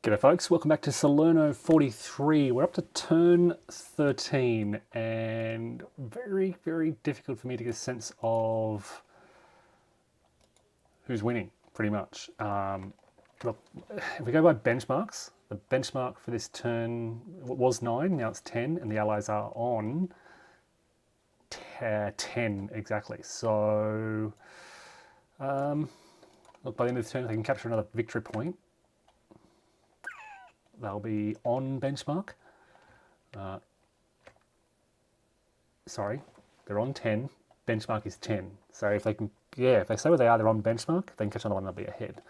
G'day folks, welcome back to Salerno 43. We're up to turn 13 and very difficult for me to get a sense of who's winning, pretty much. Look, if we go by benchmarks, the benchmark for this turn was 9, now it's 10, and the allies are on 10 exactly. So, look, by the end of the turn, if they can capture another victory point, they'll be on benchmark. Sorry, they're on 10. Benchmark is 10. So if they can, if they stay where they are, they're on benchmark. They can catch another one, they'll be ahead.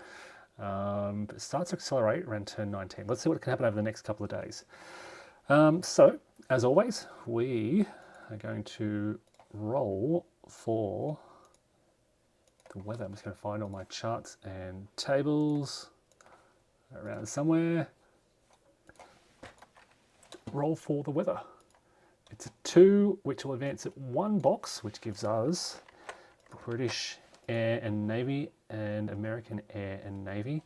But it starts to accelerate around turn 19. Let's see what can happen over the next couple of days. So, as always, we are going to roll for the weather. I'm just going to find all my charts and tables around somewhere. Roll for the weather. It's a 2, which will advance at 1 box, which gives us British Air and Navy and American Air and Navy.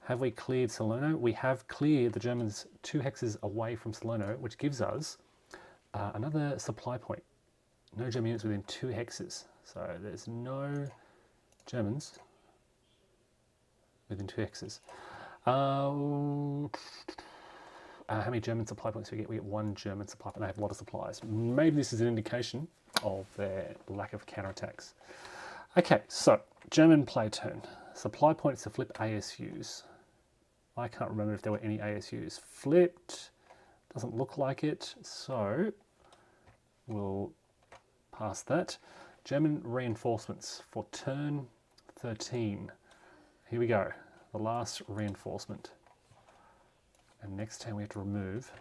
Have we cleared Salerno? We have cleared the Germans 2 hexes away from Salerno, which gives us another supply point. No German units within 2 hexes. So there's no Germans within 2 hexes. How many German supply points do we get? We get 1 German supply point. They have a lot of supplies. Maybe this is an indication of their lack of counterattacks. Okay, so German play turn. Supply points to flip ASUs. I can't remember if there were any ASUs flipped. Doesn't look like it, so we'll pass that. German reinforcements for turn 13. Here we go, the last reinforcement. And next turn we have to remove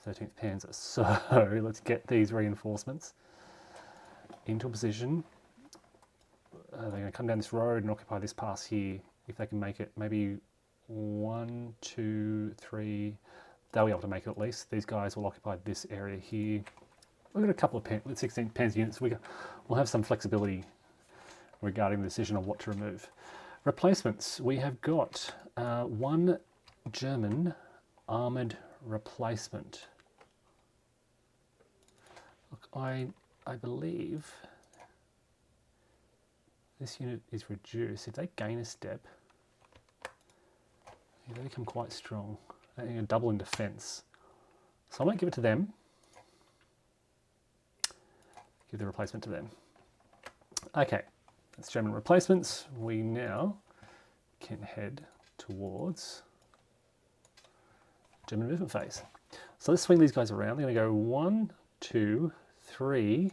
13th Panzer. So let's get these reinforcements into a position. They're going to come down this road and occupy this pass here. If they can make it, maybe 1, 2, 3. They'll be able to make it at least. These guys will occupy this area here. We've got a couple of 16 Panzer units. We'll have some flexibility regarding the decision on what to remove. Replacements. We have got 1 German armoured replacement. Look, I believe this unit is reduced. If they gain a step, they become quite strong. They're going to double in defence. So I might give it to them. Give the replacement to them. Okay, that's German replacements. We now can head towards German movement phase. So let's swing these guys around. They're going to go 1, 2, 3.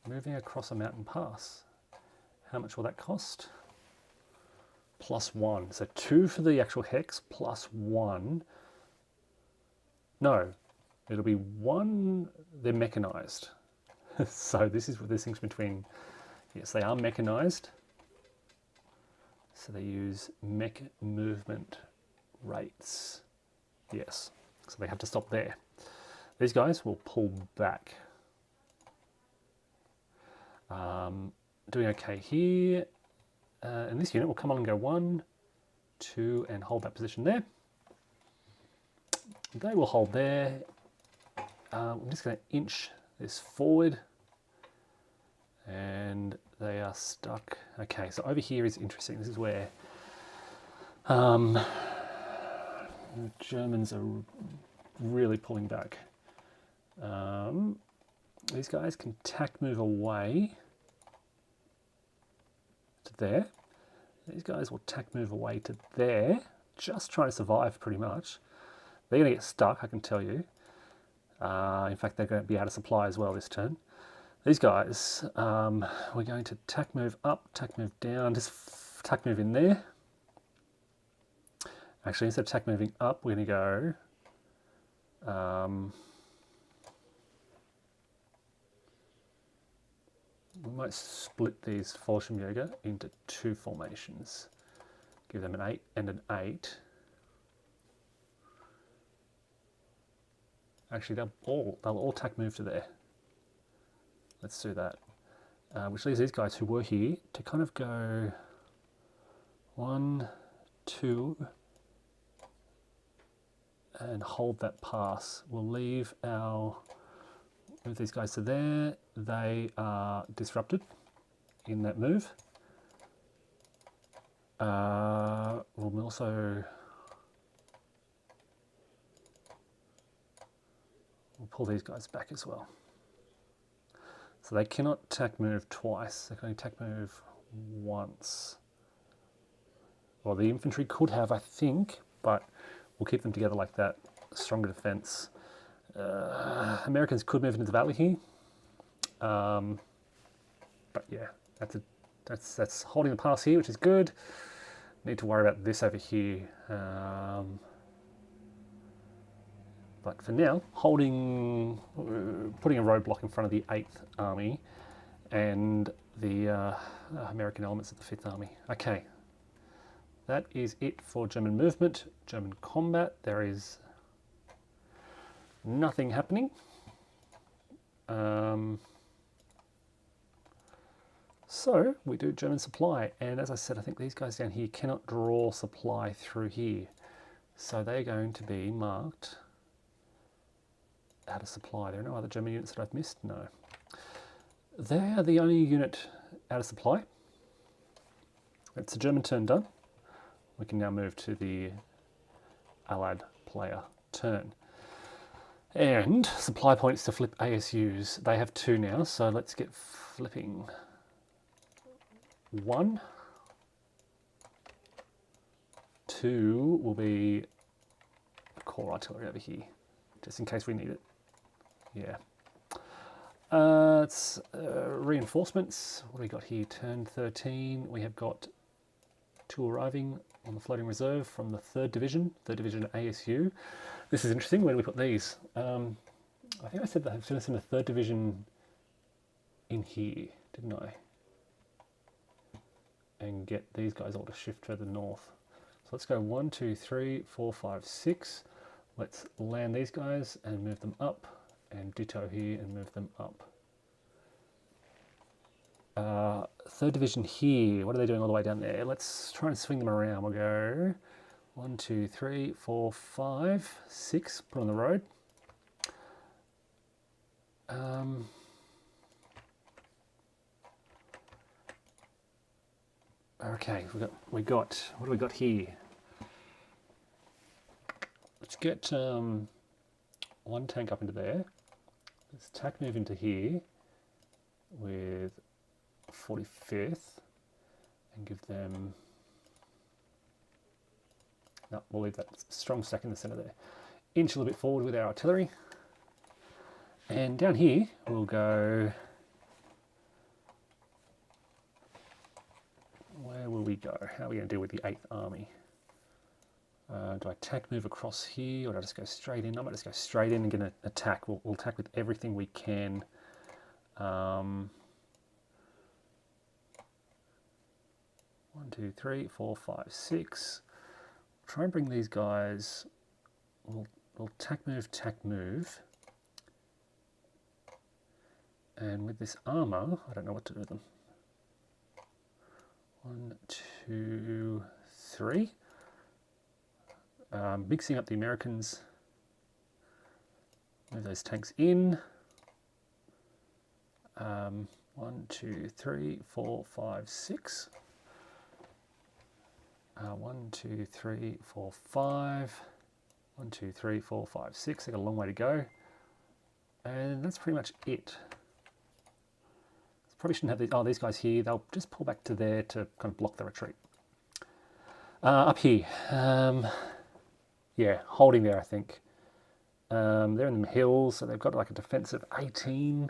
Moving across a mountain pass. How much will that cost? +1. So 2 for the actual hex, +1. No, it'll be 1. They're mechanized. So this is what this thing's between. Yes, they are mechanized. So they use mech movement rates. Yes, so they have to stop there. These guys will pull back. Doing okay here. And this unit will come on and go 1, 2, and hold that position there. They will hold there. I'm just going to inch this forward. And they are stuck. Okay, so over here is interesting. This is where the Germans are really pulling back. These guys can tack move away to there. These guys will tack move away to there, just trying to survive pretty much. They're going to get stuck, I can tell you. In fact, they're going to be out of supply as well this turn. These guys, we're going to tack move up, tack move down, just tack move in there. Actually, instead of tack moving up, we're going to go... we might split these Fallschirmjäger into 2 formations. Give them an 8 and an 8. Actually, they'll all tack move to there. Let's do that. which leaves these guys who were here to kind of go 1, 2, and hold that pass. We'll leave move these guys to there. They are disrupted in that move. We'll also pull these guys back as well. So they cannot attack move twice. They can only attack move once. Well, the infantry could have, I think, but we'll keep them together like that. Stronger defense. Americans could move into the valley here. But yeah, that's holding the pass here, which is good. Need to worry about this over here. But for now, putting a roadblock in front of the 8th Army and the American elements of the 5th Army. Okay, that is it for German movement. German combat, there is nothing happening. So we do German supply, and as I said, I think these guys down here cannot draw supply through here. So they're going to be marked out of supply. There are no other German units that I've missed? No. They are the only unit out of supply. It's a German turn done. We can now move to the Allied player turn. And supply points to flip ASUs. They have 2 now, so let's get flipping. 1. 2 will be core artillery over here, just in case we need it. Yeah. It's reinforcements. What do we got here? Turn 13. We have got 2 arriving on the floating reserve from the 3rd Division, 3rd Division ASU. This is interesting. Where do we put these? I think I said that I was going to send the 3rd Division in here, didn't I? And get these guys all to shift further north. So let's go 1, 2, 3, 4, 5, 6. Let's land these guys and move them up, and ditto here and move them up. 3rd Division here, what are they doing all the way down there? Let's try and swing them around. We'll go 1, 2, 3, 4, 5, 6, put on the road. Okay, we got what do we got here? Let's get 1 tank up into there. Let's tack move into here with 45th and give them. No, we'll leave that strong stack in the centre there. Inch a little bit forward with our artillery, and down here we'll go. Where will we go? How are we going to deal with the 8th Army? Do I attack move across here, or do I just go straight in? I might just go straight in and get an attack. We'll attack with everything we can. 1, 2, 3, 4, 5, 6. Try and bring these guys. We'll tack move. And with this armour, I don't know what to do with them. 1, 2, 3. Mixing up the Americans. Move those tanks in. 1, 2, 3, 4, 5, 6. 1, 2, 3, 4, 5. 1, 2, 3, 4, 5, 6. They've got a long way to go. And that's pretty much it. Probably shouldn't have these guys here. They'll just pull back to there to kind of block the retreat. Up here. Yeah, holding there, I think. They're in the hills, so they've got like a defensive 18.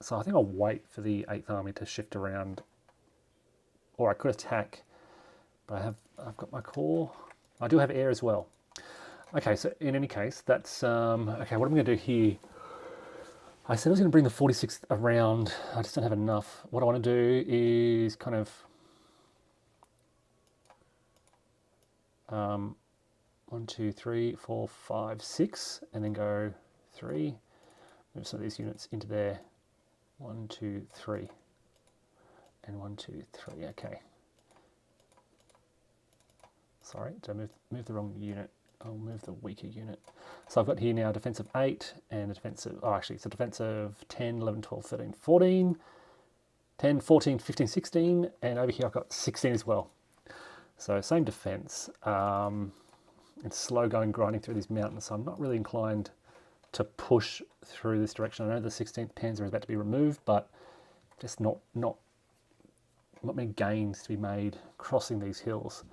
So I think I'll wait for the 8th Army to shift around. Or I could attack, but I've got my core. I do have air as well. Okay, so in any case, that's... okay, what am I going to do here? I said I was going to bring the 46th around. I just don't have enough. What I want to do is kind of... 1, 2, 3, 4, 5, 6, and then go 3. Move some of these units into there. 1, 2, 3. And 1, 2, 3. Okay. Sorry, did I move the wrong unit? I'll move the weaker unit. So I've got here now defensive 8 and a defensive, oh actually it's a defensive 10, 11, 12, 13, 14, 10, 14, 15, 16, and over here I've got 16 as well. So same defense. It's slow going, grinding through these mountains, so I'm not really inclined to push through this direction. I know the 16th Panzer is about to be removed, but just not many gains to be made crossing these hills.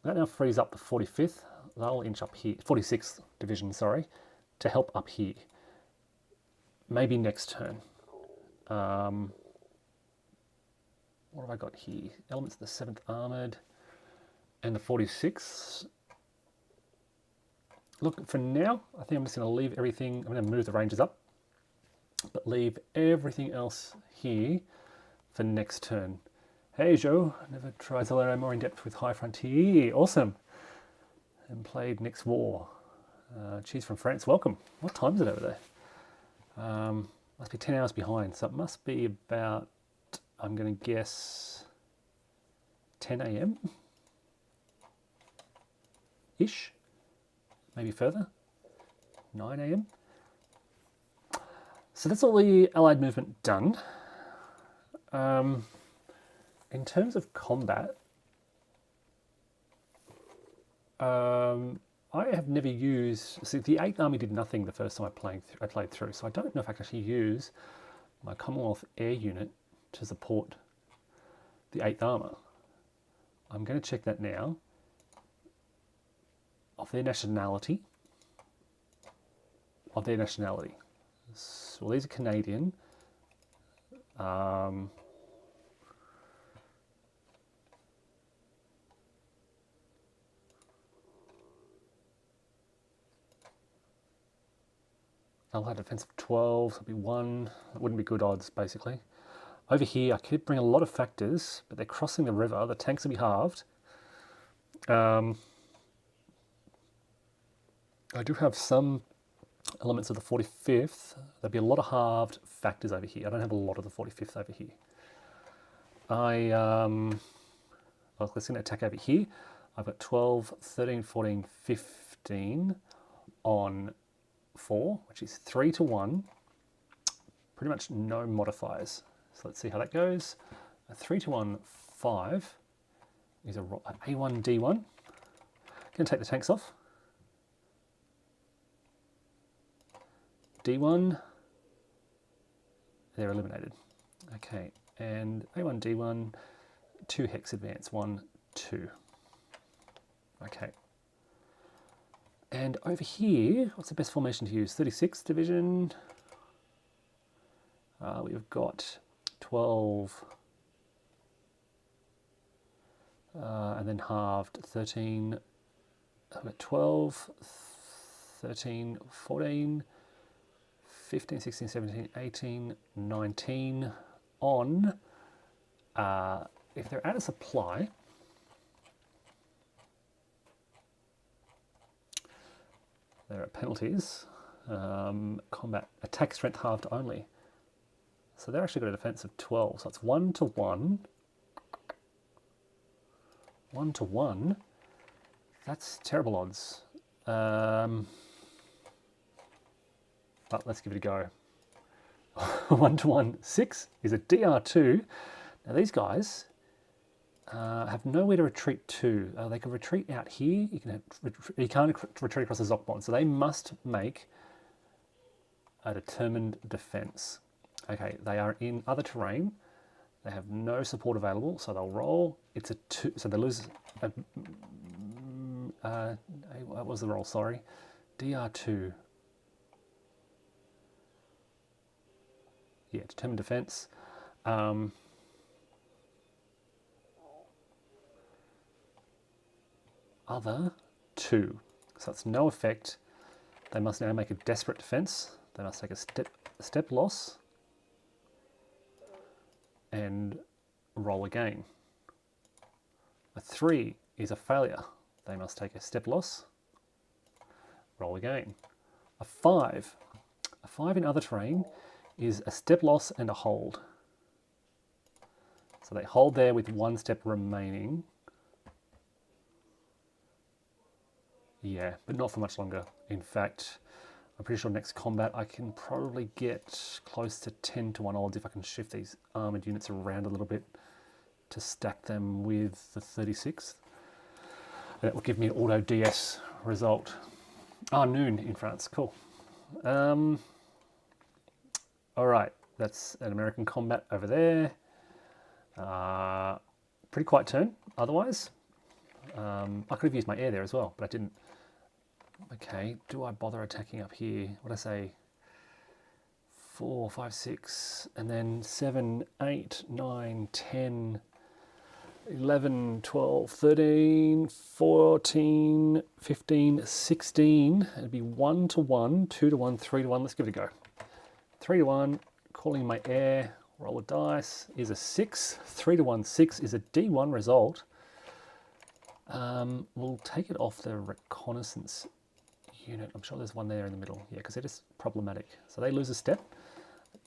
That now frees up the 45th. They'll inch up here, 46th Division, sorry, to help up here. Maybe next turn. What have I got here? Elements of the 7th Armoured and the 46th. Look, for now, I think I'm just going to leave everything. I'm going to move the Rangers up, but leave everything else here for next turn. Hey Joe, never tried Salerno more in depth with High Frontier. Awesome. And played next war. Cheers from France, welcome. What time is it over there? Must be 10 hours behind, so it must be about, I'm going to guess, 10 a.m. ish. Maybe further. 9 a.m. So that's all the Allied movement done. In terms of combat, I have never used. See, the 8th Army did nothing the first time I played through, so I don't know if I can actually use my Commonwealth Air Unit to support the 8th Armour. I'm going to check that now. Of their nationality. Well, these are Canadian. I'll have a defense of 12, so it'll be 1. That wouldn't be good odds, basically. Over here, I could bring a lot of factors, but they're crossing the river. The tanks will be halved. I do have some elements of the 45th. There'll be a lot of halved factors over here. I don't have a lot of the 45th over here. Well, let's going to attack over here. I've got 12, 13, 14, 15 on 4, which is 3 to 1. Pretty much no modifiers. So let's see how that goes. A 3 to 1, 5 is an A1, D1. Going to take the tanks off. D1, they're eliminated. Okay, and A1, D1, 2 hex advance, 1, 2. Okay. And over here, what's the best formation to use? 36th Division. We've got 12, and then halved 13. I've got 12, 13, 14, 15, 16, 17, 18, 19 on, if they're out of supply, there are penalties, combat, attack strength halved only. So they're actually got a defense of 12, so it's 1 to 1. 1 to 1, that's terrible odds. But let's give it a go. 1 to 1, 6 is a DR2. Now these guys have nowhere to retreat to. They can retreat out here. You can't retreat across the Zockbond, so they must make a determined defense. Okay, they are in other terrain. They have no support available, so they'll roll. It's a 2, so they lose. What was the roll? Sorry, DR2. Yeah, determined defense. Other 2. So it's no effect. They must now make a desperate defense. They must take a step loss and roll again. A 3 is a failure. They must take a step loss, roll again. A 5 in other terrain is a step loss and a hold. So they hold there with 1 step remaining. Yeah, but not for much longer. In fact, I'm pretty sure next combat I can probably get close to 10 to 1 odds if I can shift these armoured units around a little bit to stack them with the 36th. And that will give me an auto DS result. Ah, noon in France, cool. All right, that's an American combat over there. Pretty quiet turn otherwise. I could have used my air there as well, but I didn't. Okay, do I bother attacking up here? What did I say? 4, 5, 6, and then 7, 8, 9, 10, 11, 12, 13, 14, 15, 16. It'd be 1 to 1, 2 to 1, 3 to 1. Let's give it a go. 3 to 1, calling my air, roll a dice, is a 6. 3 to 1, 6 is a D1 result. We'll take it off the reconnaissance unit. I'm sure there's one there in the middle. Yeah, because it is problematic. So they lose a step.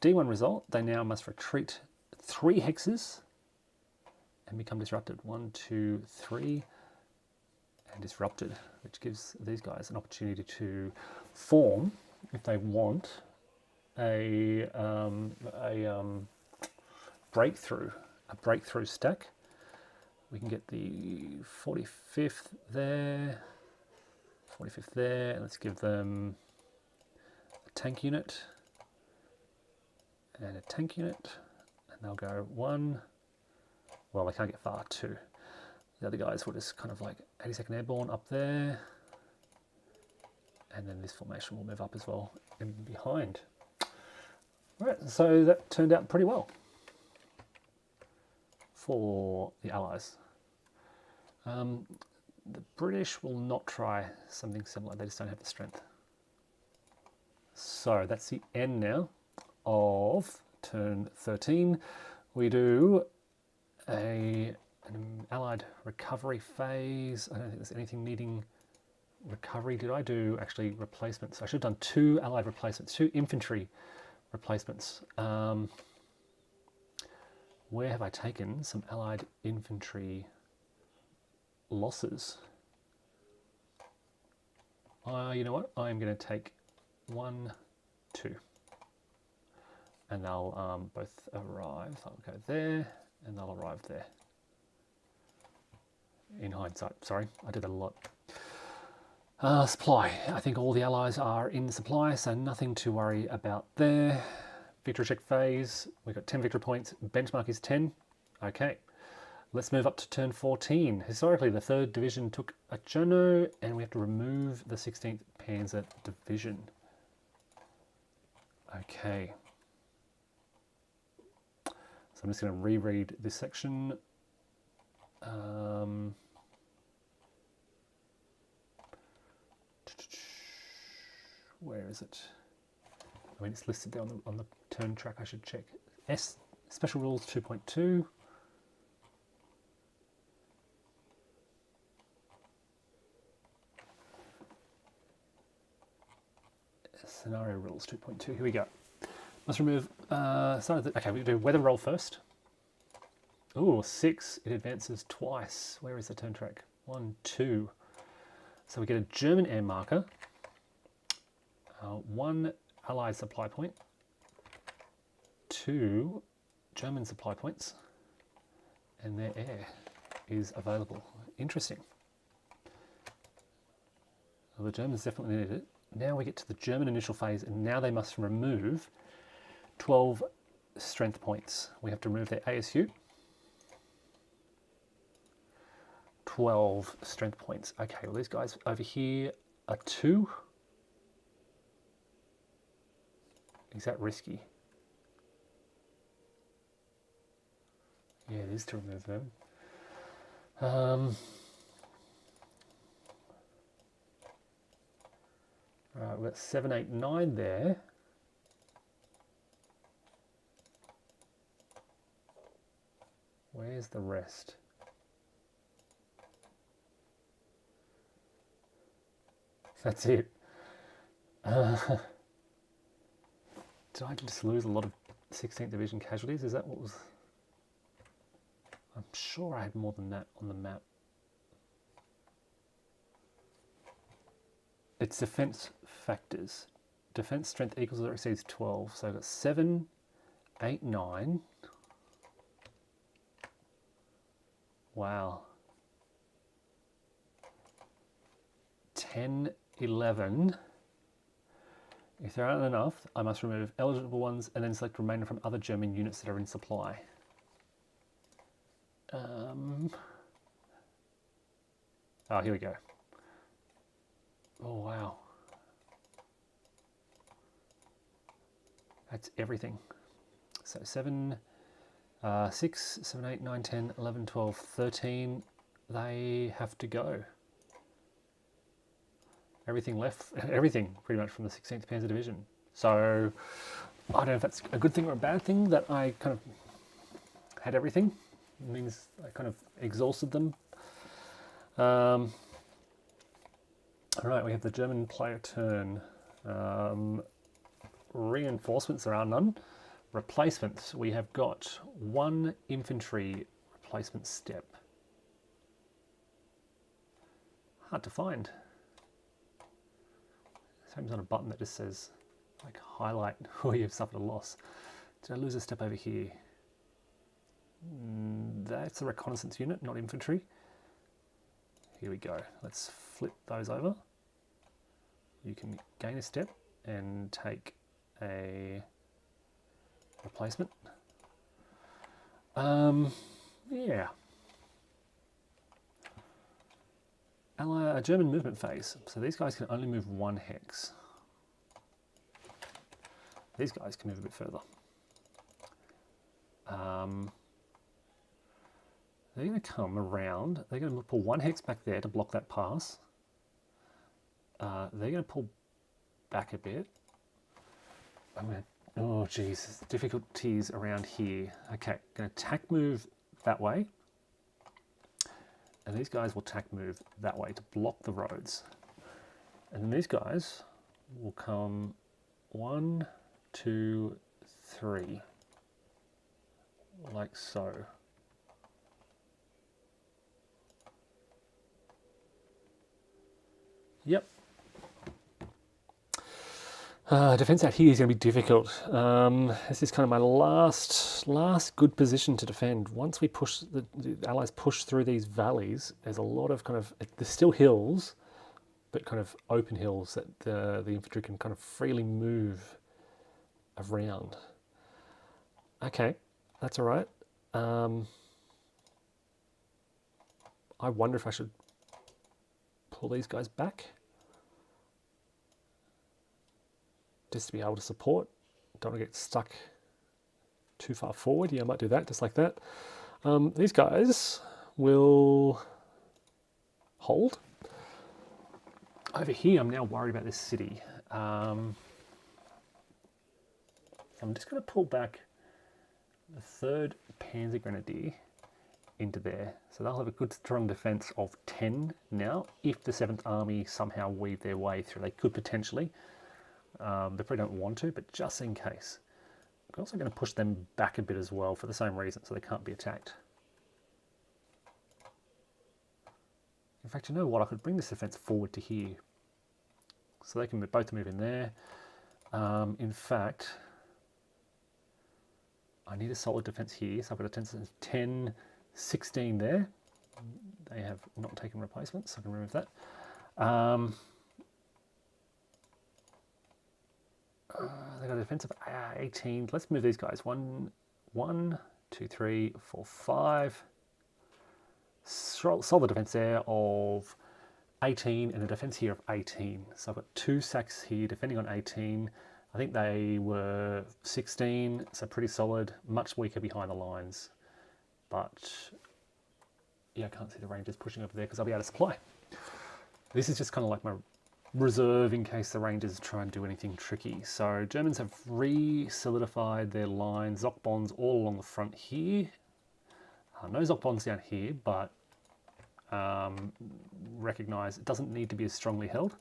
D1 result, they now must retreat 3 hexes and become disrupted. 1, 2, 3, and disrupted, which gives these guys an opportunity to form, if they want, a breakthrough stack. We can get the 45th there, 45th there, and let's give them a tank unit and a tank unit, and they'll go 1. Well, they can't get far, 2. The other guys will just kind of like 82nd Airborne up there, and then this formation will move up as well and behind. All right, so that turned out pretty well for the Allies. The British will not try something similar. They just don't have the strength. So that's the end now of turn 13. We do an Allied recovery phase. I don't think there's anything needing recovery. Did I do actually replacements? I should have done 2 Allied replacements, 2 infantry replacements. Where have I taken some Allied infantry losses? You know what? I'm going to take 1, 2. And they'll both arrive. I'll go there, and they'll arrive there. In hindsight, sorry, I did that a lot. Supply. I think all the Allies are in supply, so nothing to worry about there. Victory check phase. We've got 10 victory points. Benchmark is 10. Okay. Let's move up to turn 14. Historically, the 3rd Division took a Cherno, and we have to remove the 16th Panzer Division. Okay. So I'm just going to reread this section. Where is it? I mean, it's listed there on the turn track. I should check. Special Rules 2.2. Scenario Rules 2.2. Here we go. Must remove. Okay, we do weather roll first. Ooh, 6. It advances twice. Where is the turn track? 1, 2. So we get a German air marker. 1 Allied supply point. 2 German supply points. And their air is available. Interesting. Well, the Germans definitely needed it. Now we get to the German initial phase, and now they must remove 12 strength points. We have to remove their ASU. 12 strength points. Okay, well, these guys over here are 2. Is that risky? Yeah, it is to remove them. Right, we've got 7, 8, 9 there. Where's the rest? That's it. Did I just lose a lot of 16th Division casualties? Is that what was... I'm sure I had more than that on the map. It's defense factors. Defense strength equals or exceeds 12. So I've got 7, 8, 9. Wow. 10, 11. If there aren't enough, I must remove eligible ones and then select remainder from other German units that are in supply. Oh, here we go. Oh, wow. That's everything. So 7, 6, 7, 8, 9, 10, 11, 12, 13. They have to go. Everything left, everything pretty much from the 16th Panzer Division. So I don't know if that's a good thing or a bad thing that I kind of had everything. It means I kind of exhausted them. All right, we have the German player turn. Reinforcements, there are none. Replacements, we have got 1 infantry replacement step. Hard to find. Sometimes on a button that just says, like, highlight where you've suffered a loss. Did I lose a step over here? That's a reconnaissance unit, not infantry. Here we go. Let's flip those over. You can gain a step and take a replacement. Yeah. A German movement phase. So these guys can only move 1 hex. These guys can move a bit further. They're going to come around. They're going to pull 1 hex back there to block that pass. They're going to pull back a bit. Oh geez, difficulties around here. Okay, going to tack move that way. And these guys will tack move that way to block the roads. And then these guys will come 1, 2, 3. Like so. Yep. Defense out here is going to be difficult. This is kind of my last good position to defend. Once we push, the Allies push through these valleys, there's a lot of there's still hills, but kind of open hills that the infantry can kind of freely move around. Okay, that's all right. I wonder if I should pull these guys back. Just to be able to support. Don't want to get stuck too far forward. Yeah, I might do that, just like that. These guys will hold. Over here, I'm now worried about this city. I'm just going to pull back the 3rd Panzer Grenadier into there. So they'll have a good strong defense of 10 now. If the 7th Army somehow weave their way through, they could potentially. They probably don't want to, but just in case. I'm also going to push them back a bit as well for the same reason, so they can't be attacked. In fact, you know what? I could bring this defense forward to here. So they can both move in there. In fact, I need a solid defense here, so I've got a 10, 16 there. They have not taken replacements, so I can remove that. They got a defense of 18. Let's move these guys. 1, 2, 3, 4, 5. Solid defense there of 18 and a defense here of 18. So I've got 2 sacks here defending on 18. I think they were 16, so pretty solid. Much weaker behind the lines. But yeah, I can't see the Rangers pushing over there because I'll be out of supply. This is just kind of like my reserve in case the Rangers try and do anything tricky. So Germans have re-solidified their lines, Zoc bonds all along the front here. No Zoc bonds down here, but recognise it doesn't need to be as strongly held.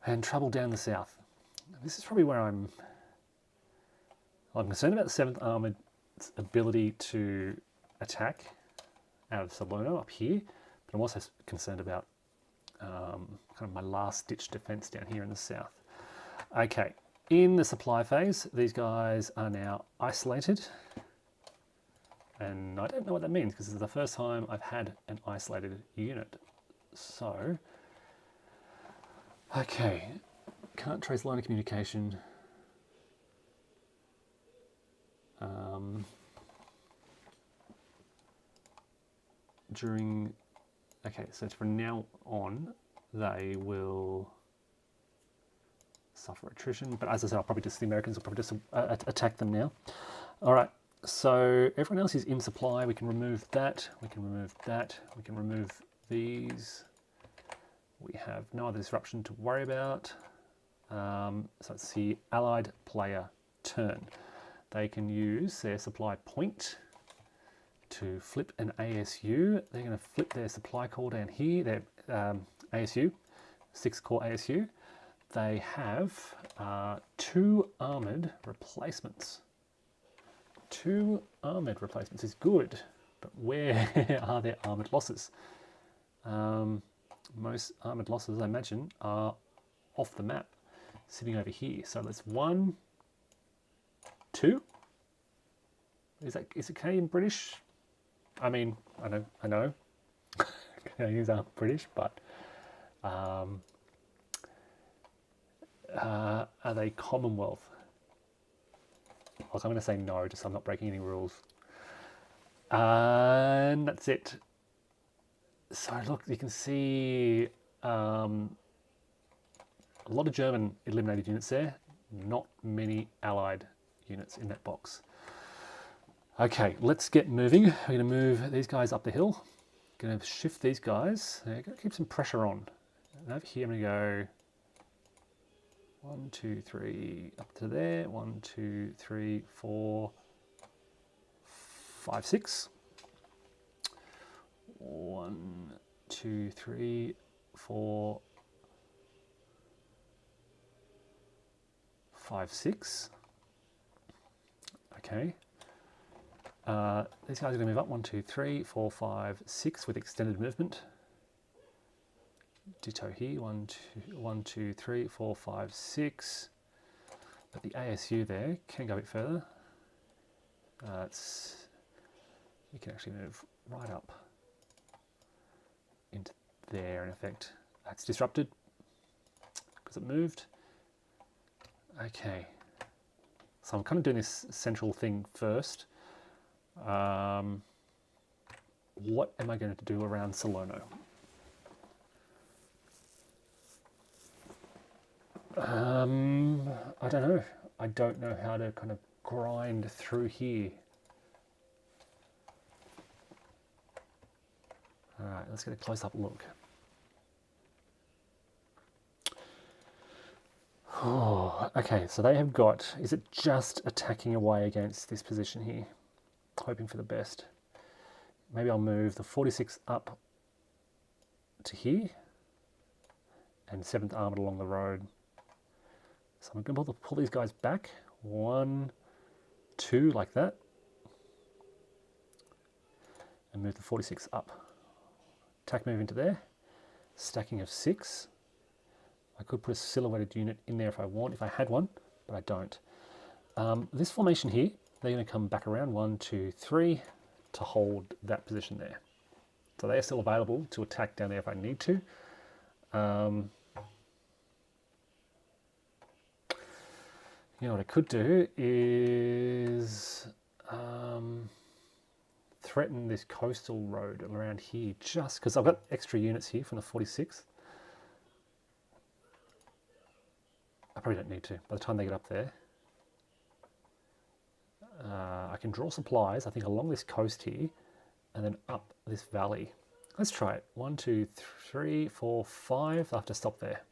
And trouble down the south. This is probably where I'm concerned about the 7th Armoured's ability to attack out of Salerno up here, but I'm also concerned about kind of my last ditch defense down here in the south. Okay, in the supply phase, these guys are now isolated. And I don't know what that means because this is the first time I've had an isolated unit. So, okay, can't trace line of communication. Okay, so from now on, they will suffer attrition. But as I said, the Americans will probably just attack them now. All right, so everyone else is in supply. We can remove that. We can remove that. We can remove these. We have no other disruption to worry about. So it's the allied player turn. They can use their supply point to flip an ASU. They're going to flip their supply core down here, their ASU, 6-core ASU. They have 2 armoured replacements. 2 armoured replacements is good, but where are their armoured losses? Most armoured losses, I imagine, are off the map, sitting over here. So that's 1, 2. Is it Canadian British? I mean, I know, Canadians aren't British, but are they Commonwealth? Look, I'm going to say no, just so I'm not breaking any rules. And that's it. So look, you can see a lot of German eliminated units there, not many Allied units in that box. Okay, let's get moving. We're going to move these guys up the hill. Going to shift these guys. Going to keep some pressure on. And over here, I'm going to go 1, 2, 3 up to there. 1, 2, 3, 4, 5, 6. 1, 2, 3, 4, 5, 6. Okay. These guys are going to move up 1, 2, 3, 4, 5, 6 with extended movement. Ditto here 1, 2, 3, 4, 5, 6. But the ASU there can go a bit further. You can actually move right up into there in effect. That's disrupted because it moved. Okay. So I'm kind of doing this central thing first. What am I going to do around Salerno? I don't know. I don't know how to kind of grind through here. All right, let's get a close-up look. Oh, okay, so they have got, is it just attacking away against this position here? Hoping for the best. Maybe I'll move the 46 up to here and 7th Armoured along the road. So I'm going to pull these guys back. 1, 2, like that. And move the 46 up. Attack move into there. Stacking of 6. I could put a silhouetted unit in there if I want, if I had one, but I don't. This formation here, they're going to come back around 1, 2, 3 to hold that position there. So they are still available to attack down there if I need to. You know what I could do is threaten this coastal road around here just because I've got extra units here from the 46th. I probably don't need to. By the time they get up there, I can draw supplies, I think, along this coast here and then up this valley. Let's try it. 1, 2, 3, 4, 5. I have to stop there.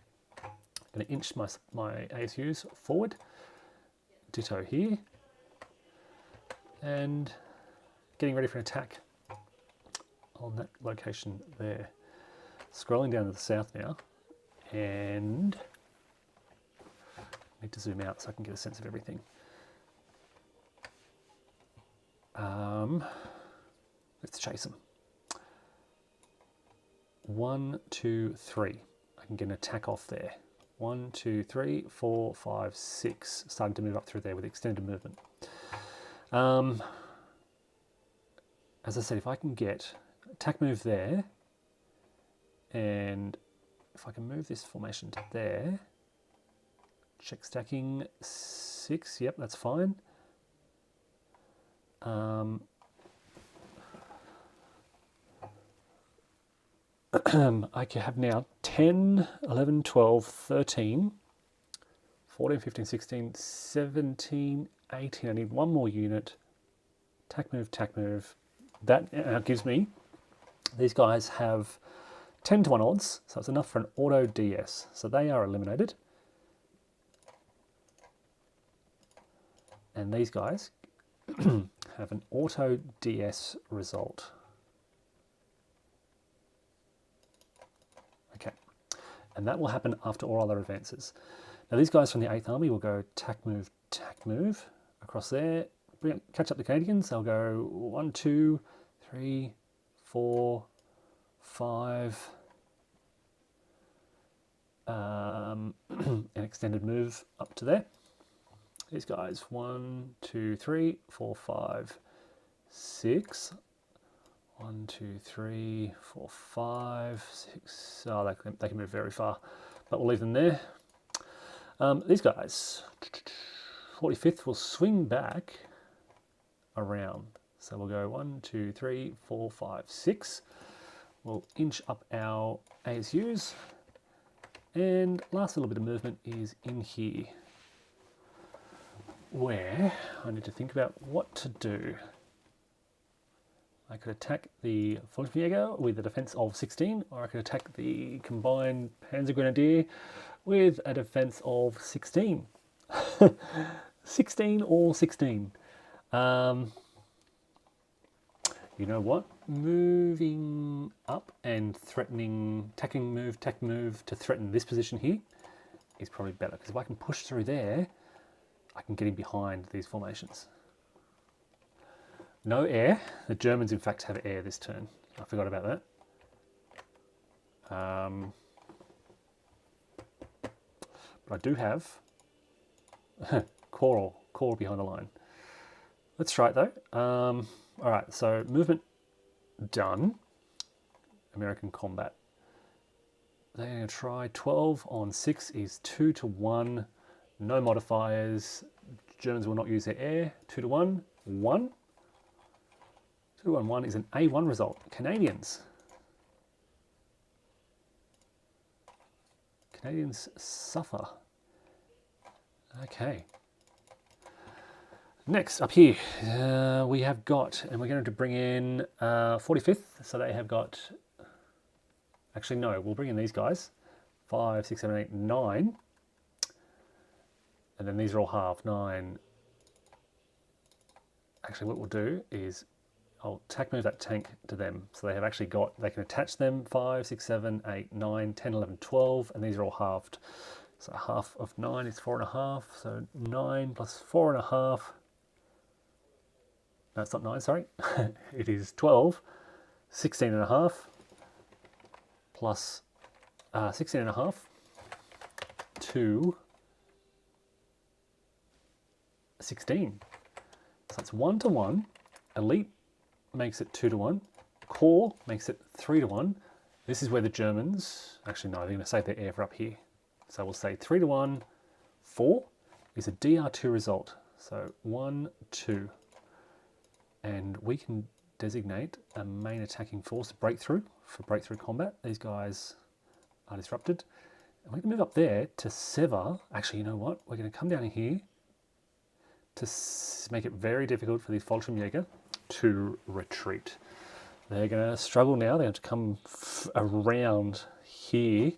I'm going to inch my ASUs forward. Ditto here. And getting ready for an attack on that location there. Scrolling down to the south now. And I need to zoom out so I can get a sense of everything. Let's chase them. 1, 2, 3. I can get an attack off there. 1, 2, 3, 4, 5, 6. Starting to move up through there with extended movement. As I said, if I can get attack move there, and if I can move this formation to there, check stacking 6, yep, that's fine. I can have now 10, 11, 12, 13, 14, 15, 16, 17, 18. I need one more unit. Tack move, tack move. That gives me, these guys have 10 to 1 odds, so it's enough for an auto DS. So they are eliminated. And these guys have an auto DS result. Okay, and that will happen after all other advances. Now these guys from the 8th Army will go tack move across there. Catch up the Canadians. They'll go 1, 2, 3, 4, 5. An extended move up to there. These guys 1, 2, 3, 4, 5, 6. 1, 2, 3, 4, 5, 6. Oh, they can move very far, but we'll leave them there. These guys, 45th, will swing back around. So we'll go 1, 2, 3, 4, 5, 6. We'll inch up our ASUs. And last little bit of movement is in here, where I need to think about what to do. I could attack the Volksjäger with a defense of 16, or I could attack the combined Panzer Grenadier with a defense of 16. 16 or 16. You know what? Moving up and threatening, tack move to threaten this position here is probably better, because if I can push through there, I can get in behind these formations. No air. The Germans, in fact, have air this turn. I forgot about that. But I do have core behind the line. Let's try it though. All right, so movement done. American combat. They're going to try 12 on 6 is 2 to 1. No modifiers. Germans will not use their air. 2 to 1. 1. 2 to 1. 1 is an A1 result. Canadians suffer. Okay. Next, up here, we have got, and we're going to bring in 45th, so they have got, actually no, we'll bring in these guys, 5, 6, 7, 8, 9, and then these are all half, 9. Actually, what we'll do is, I'll tack move that tank to them, so they have actually got, they can attach them, 5, 6, 7, 8, 9, 10, 11, 12, and these are all halved. So half of 9 is 4.5, so 9 plus 4.5, no, it's not 9, sorry. It is 12, 16.5 plus 16.5 to 16. So it's 1 to 1. Elite makes it 2 to 1. Core makes it 3 to 1. This is where the Germans, actually no, they're going to save their air for up here. So we'll say 3 to 1. 4 is a DR2 result. So 1, 2. And we can designate a main attacking force breakthrough for breakthrough combat. These guys are disrupted. And we can move up there to sever. Actually, you know what? We're going to come down here to make it very difficult for these Fallschirmjäger to retreat. They're going to struggle now. They have to come around here.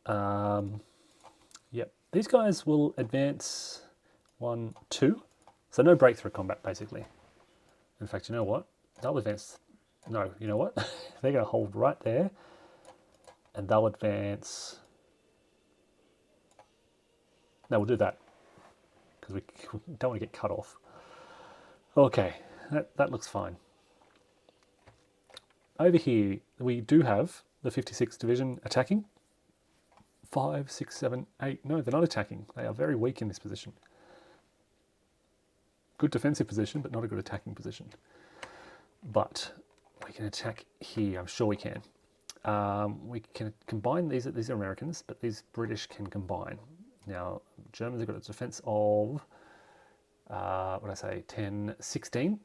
Yep. These guys will advance 1, 2. So no breakthrough combat, basically. In fact, you know what? They'll advance. No, you know what? They're going to hold right there. And they'll advance. No, we'll do that. Because we don't want to get cut off. Okay, that looks fine. Over here, we do have the 56th Division attacking. 5, 6, 7, 8. No, they're not attacking. They are very weak in this position. Good defensive position, but not a good attacking position. But we can attack here. I'm sure we can. We can combine these. These are Americans, but these British can combine. Now, Germans have got a defense of, what did I say, 10, 16.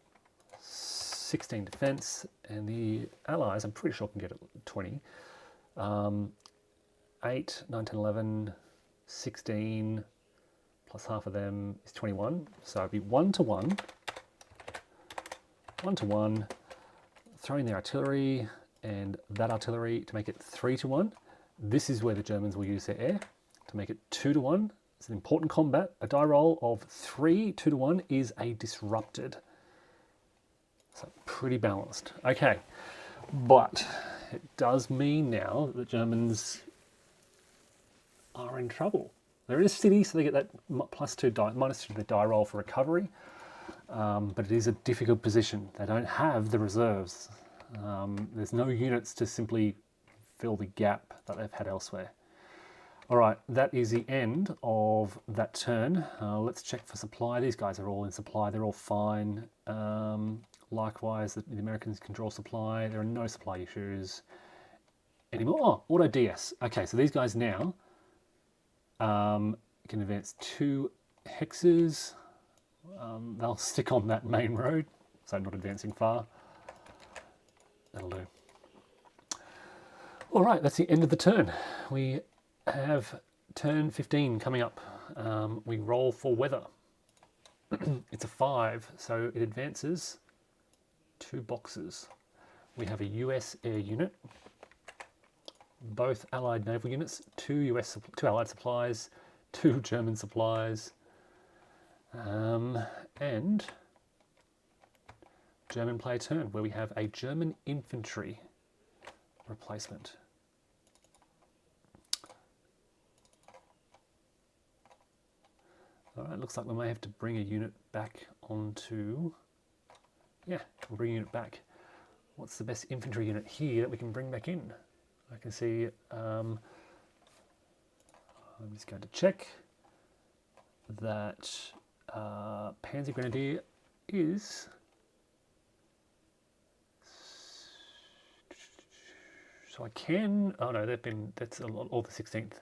16 defense, and the Allies, I'm pretty sure, can get it 20. 8, 9, 10, 11, 16, plus half of them is 21. So it'd be 1 to 1. 1 to 1. Throwing their artillery and that artillery to make it 3 to 1. This is where the Germans will use their air to make it 2 to 1. It's an important combat. A die roll of 3, 2 to 1 is a disrupted. So pretty balanced. Okay, but it does mean now that Germans are in trouble. They're in a city, so they get that -2 to the die roll for recovery. But it is a difficult position. They don't have the reserves. There's no units to simply fill the gap that they've had elsewhere. All right, that is the end of that turn. Let's check for supply. These guys are all in supply. They're all fine. Likewise, the Americans can draw supply. There are no supply issues anymore. Oh, auto DS. Okay, so these guys now can advance 2 hexes. They'll stick on that main road, so not advancing far. That'll do. All right, that's the end of the turn. We have turn 15 coming up. We roll for weather. It's a 5, so it advances 2 boxes. We have a US air unit, both Allied naval units, 2 Allied supplies, 2 German supplies, and German play a turn where we have a German infantry replacement. All right, looks like we may have to bring a unit back onto... Yeah, we'll bring a unit back. What's the best infantry unit here that we can bring back in? I can see... I'm just going to check that Panzer Grenadier is... So I can... Oh no, that's all the 16th.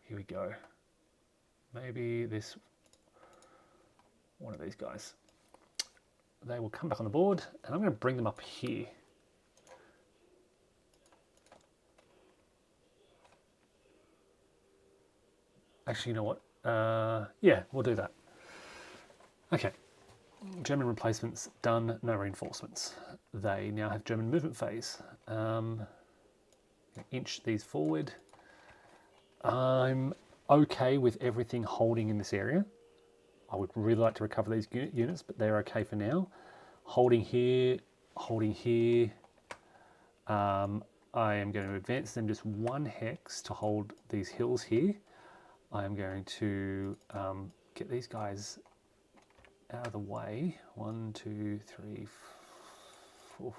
Here we go. Maybe this... One of these guys. They will come back on the board, and I'm going to bring them up here. Actually, you know what? Yeah, we'll do that. Okay. German replacements done, no reinforcements. They now have German movement phase. Inch these forward. I'm okay with everything holding in this area. I would really like to recover these units, but they're okay for now. Holding here, holding here. I am going to advance them just 1 hex to hold these hills here. I am going to get these guys out of the way. 1, 2, 3, 4.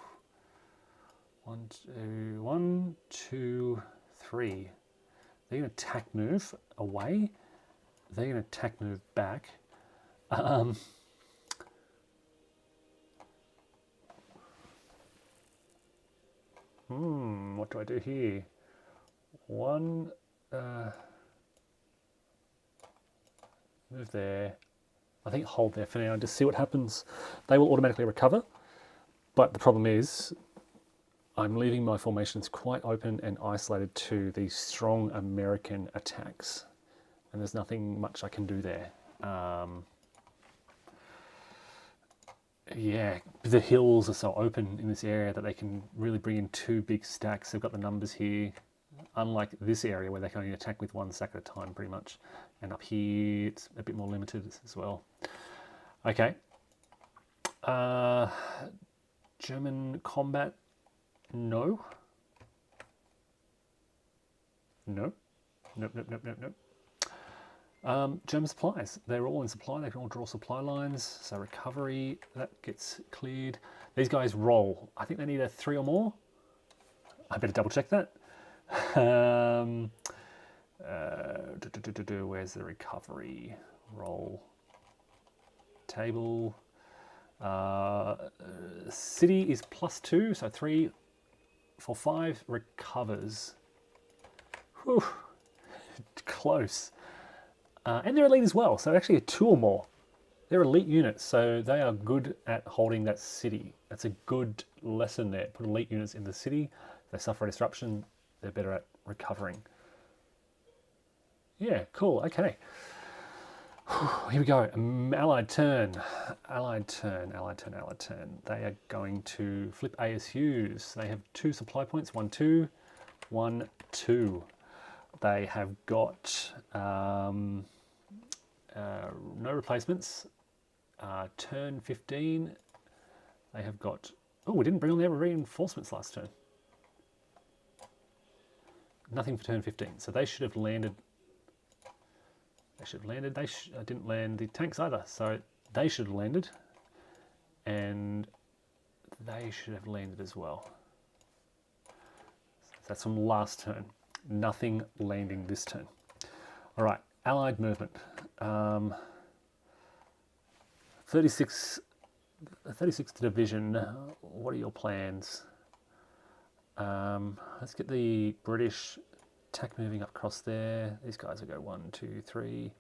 1, 2, 3. They're going to attack move away. They're going to attack move back. What do I do here? 1, move there. I think hold there for now and just see what happens. They will automatically recover, but the problem is I'm leaving my formations quite open and isolated to these strong American attacks, and there's nothing much I can do there. Yeah, the hills are so open in this area that they can really bring in 2 big stacks. They've got the numbers here, unlike this area where they can only attack with 1 stack at a time pretty much. And up here it's a bit more limited as well. Okay. German combat, no. No. Nope, nope, nope, nope, nope. German supplies, they're all in supply, they can all draw supply lines, so recovery, that gets cleared. These guys roll, I think they need a 3 or more. I better double check that. Where's the recovery roll table? City is +2, so 3, 4, 5 recovers. Whew, close. And they're elite as well, so actually a 2 or more. They're elite units, so they are good at holding that city. That's a good lesson there. Put elite units in the city. If they suffer a disruption, they're better at recovering. Yeah, cool, okay. Here we go. Allied turn. Allied turn, allied turn, allied turn. They are going to flip ASUs. They have 2 supply points, 1, 2, 1, 2. They have got no replacements. Turn 15, they have got... Oh, we didn't bring on their reinforcements last turn. Nothing for turn 15, so they should have landed. They should have landed. They didn't land the tanks either, so they should have landed. And they should have landed as well. So that's from last turn. Nothing landing this turn. All right, Allied movement. 36th Division, what are your plans? Let's get the British attack moving up across there. These guys will go 1, 2, 3,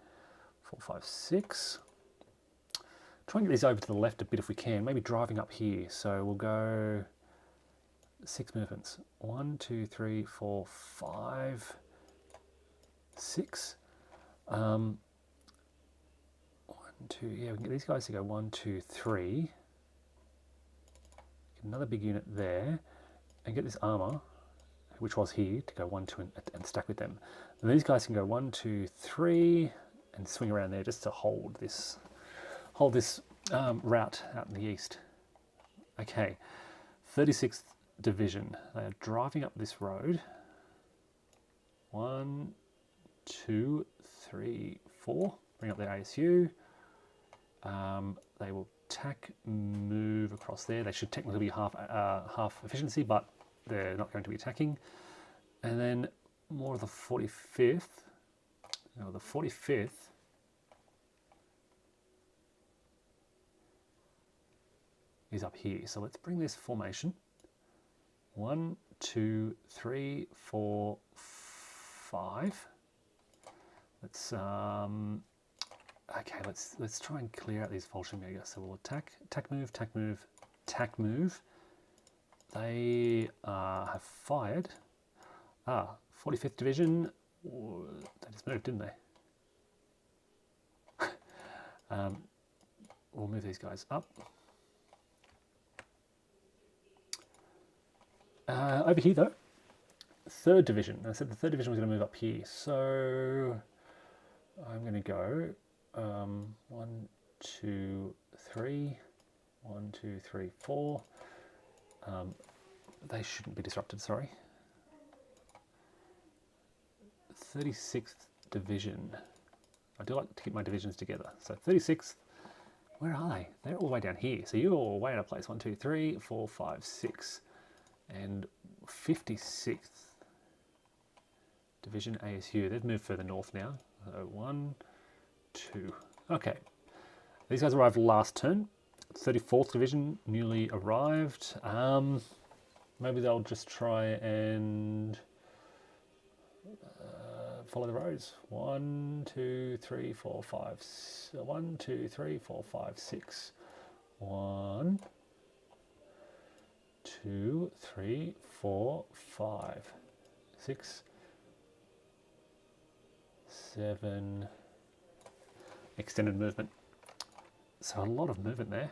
4, 5, 6. Try and get these over to the left a bit if we can, maybe driving up here. So we'll go 6 movements. 1, 2, 3, 4, 5, 6. 1, 2, yeah, we can get these guys to go 1, 2, 3. Get another big unit there, and get this armor, which was here, to go 1, 2, and stack with them. And these guys can go 1, 2, 3, and swing around there just to hold this route out in the east. Okay, 36th Division. They are driving up this road. 1, 2, 3, 4. Bring up their ASU. They will tack move across there. They should technically be half efficiency, but they're not going to be attacking. And then more of the 45th. Now the 45th is up here. So let's bring this formation. 1, 2, 3, 4, 5. Let's okay, let's try and clear out these Volshamega. So we'll attack, move, move, move. They have fired. 45th Division. They just moved, didn't they? We'll move these guys up. Over here though, 3rd Division. I said the 3rd Division was going to move up here. So I'm going to go 1, 2, 3, 1, 2, 3, 4. They shouldn't be disrupted, sorry. 36th Division. I do like to keep my divisions together. So 36th, where are they? They're all the way down here. So you're all way out of place. 1, 2, 3, 4, 5, 6. And 56th Division ASU. They've moved further north now. So 1, 2. Okay. These guys arrived last turn. 34th Division newly arrived. Maybe they'll just try and follow the roads. 1, 2, 3, 4, 5. 1, 2, 3, 4, 5, 6. 1, 2, 3, 4, 5, 6, 7. Extended movement. So a lot of movement there.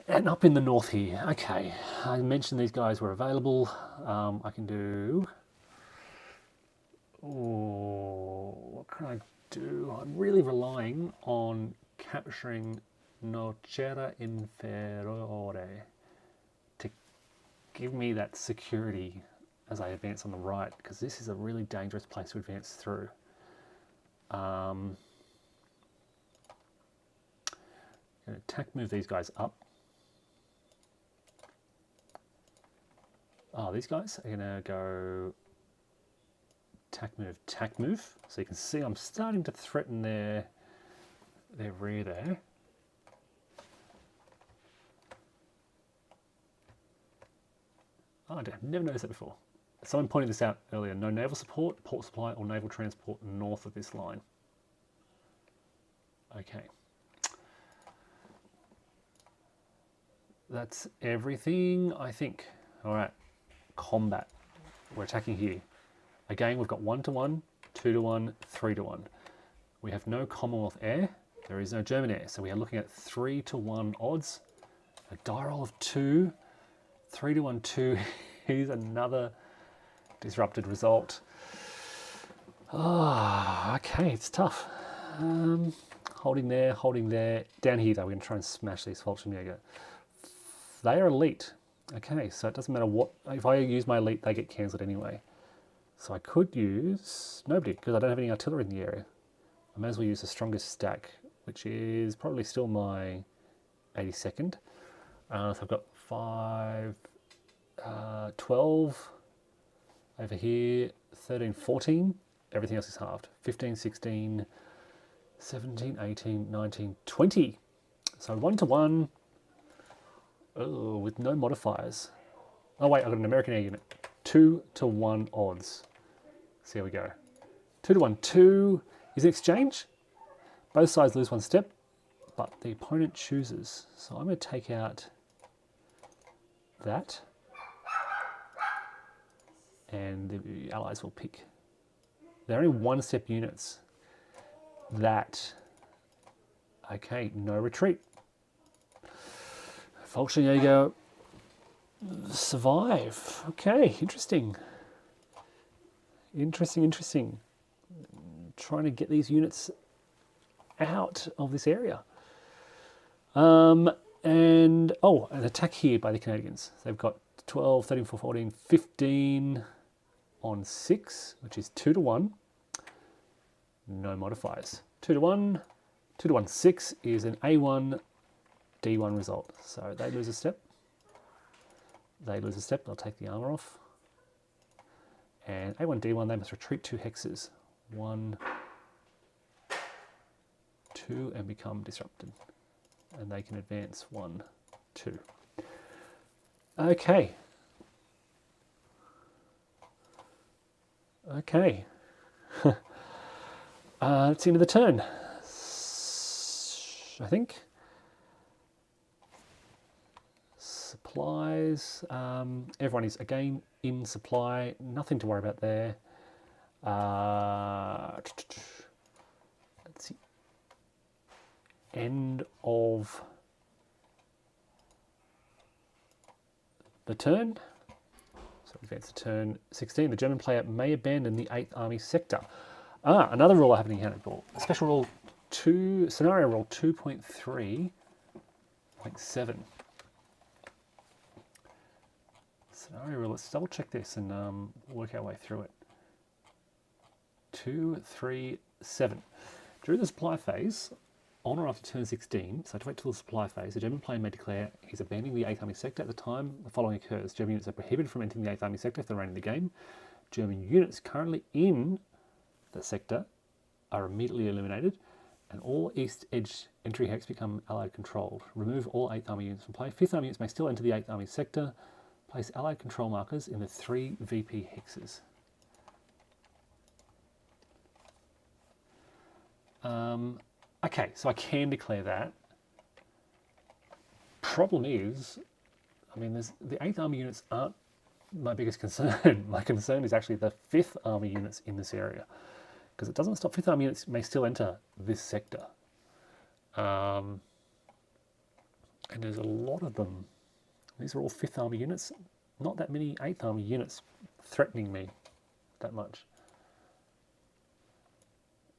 And up in the north here. Okay, I mentioned these guys were available. I can do... Oh, what can I do? I'm really relying on capturing Nocera Inferiore to give me that security as I advance on the right, because this is a really dangerous place to advance through. Going to attack move these guys up. these guys are going to go tack move. So you can see I'm starting to threaten their rear there. Oh, I've never noticed that before. Someone pointed this out earlier. No naval support, port supply, or naval transport north of this line. Okay. That's everything, I think. All right. Combat. We're attacking here. Again, we've got 1-to-1, 2-to-1, 3-to-1. We have no Commonwealth air. There is no German air. So we are looking at 3-to-1 odds. A die roll of 2. 3-to-1, 2. Here's another disrupted result. Okay, it's tough. Holding there. Down here, though, we're going to try and smash these Fallschirmjäger. They are elite. Okay, so it doesn't matter what. If I use my elite, they get cancelled anyway. So I could use nobody because I don't have any artillery in the area. I may as well use the strongest stack, which is probably still my 82nd. So I've got 5, 12 over here, 13, 14. Everything else is halved. 15, 16, 17, 18, 19, 20. So 1-to-1. Oh, with no modifiers. Oh wait, I've got an American air unit. 2-to-1 odds. So here we go. 2-to-1, 2 is an exchange. Both sides lose 1 step, but the opponent chooses. So I'm going to take out that. And the allies will pick. They're only 1-step units. That. Okay, no retreat. Fallschirmjäger survive. Okay, interesting. Interesting. Trying to get these units out of this area. And an attack here by the Canadians. They've got 12, 13, 14, 15 on 6, which is 2-to-1. No modifiers. 2-to-1. 2-to-1, 6 is an A1, D1 result. So they lose a step. They'll take the armor off. And A1, D1, they must retreat 2 hexes. 1, 2, and become disrupted. And they can advance 1, 2. Okay. It's the end of the turn, I think. Supplies. Everyone is again in supply. Nothing to worry about there. Let's see. End of the turn. So advance to turn 16. The German player may abandon the 8th Army sector. Another rule I haven't encountered before. Special rule 2, scenario rule 2.3.7. Scenario rule, let's double check this and work our way through it. 2.3.7. During the supply phase, on or after turn 16, so to wait till the supply phase, the German player may declare he's abandoning the 8th Army sector at the time the following occurs. German units are prohibited from entering the 8th Army sector if they're running the game. German units currently in that sector are immediately eliminated, and all East Edge entry hex become Allied controlled. Remove all 8th Army units from play. 5th Army units may still enter the 8th Army sector. Place Allied control markers in the 3 VP hexes. Okay, so I can declare that. Problem is, I mean, the 8th Army units aren't my biggest concern. My concern is actually the 5th Army units in this area, because it doesn't stop. 5th Army units may still enter this sector. And there's a lot of them. These are all 5th Army units. Not that many 8th Army units threatening me that much.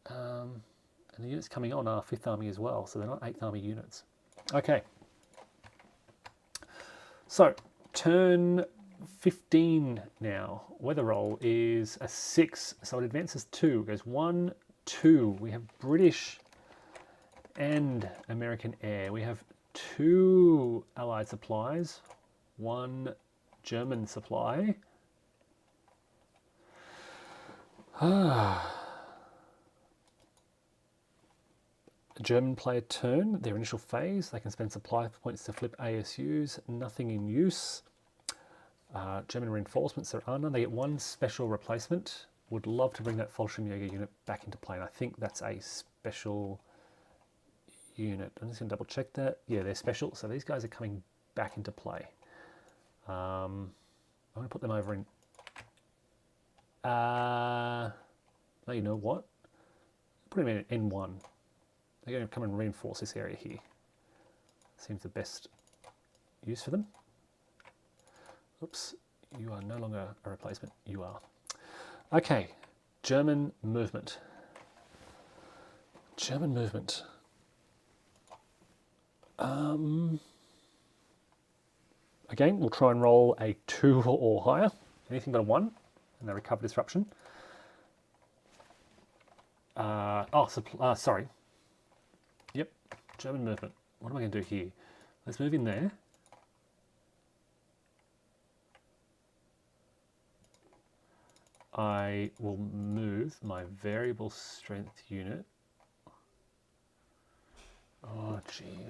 And the units coming on are 5th Army as well, so they're not 8th Army units. Okay. So, turn 15 now. Weather roll is a 6, so it advances 2. It goes 1, 2. We have British and American air. We have 2 Allied supplies, 1 German supply. German player turn, their initial phase. They can spend supply points to flip ASUs. Nothing in use. German reinforcements, there are none. They get one special replacement. Would love to bring that Fallschirmjäger unit back into play, and I think that's a special unit. I'm just going to double check that. Yeah, they're special, so these guys are coming back into play. I'm going to put them over in... no, you know what? Put them in N1. They're going to come and reinforce this area here. Seems the best use for them. Oops, you are no longer a replacement. You are. Okay, German movement. German movement. Again, we'll try and roll a 2 or higher. Anything but a 1, and they recover disruption. Sorry. Yep, German movement. What am I going to do here? Let's move in there. I will move my variable strength unit. Oh, gee.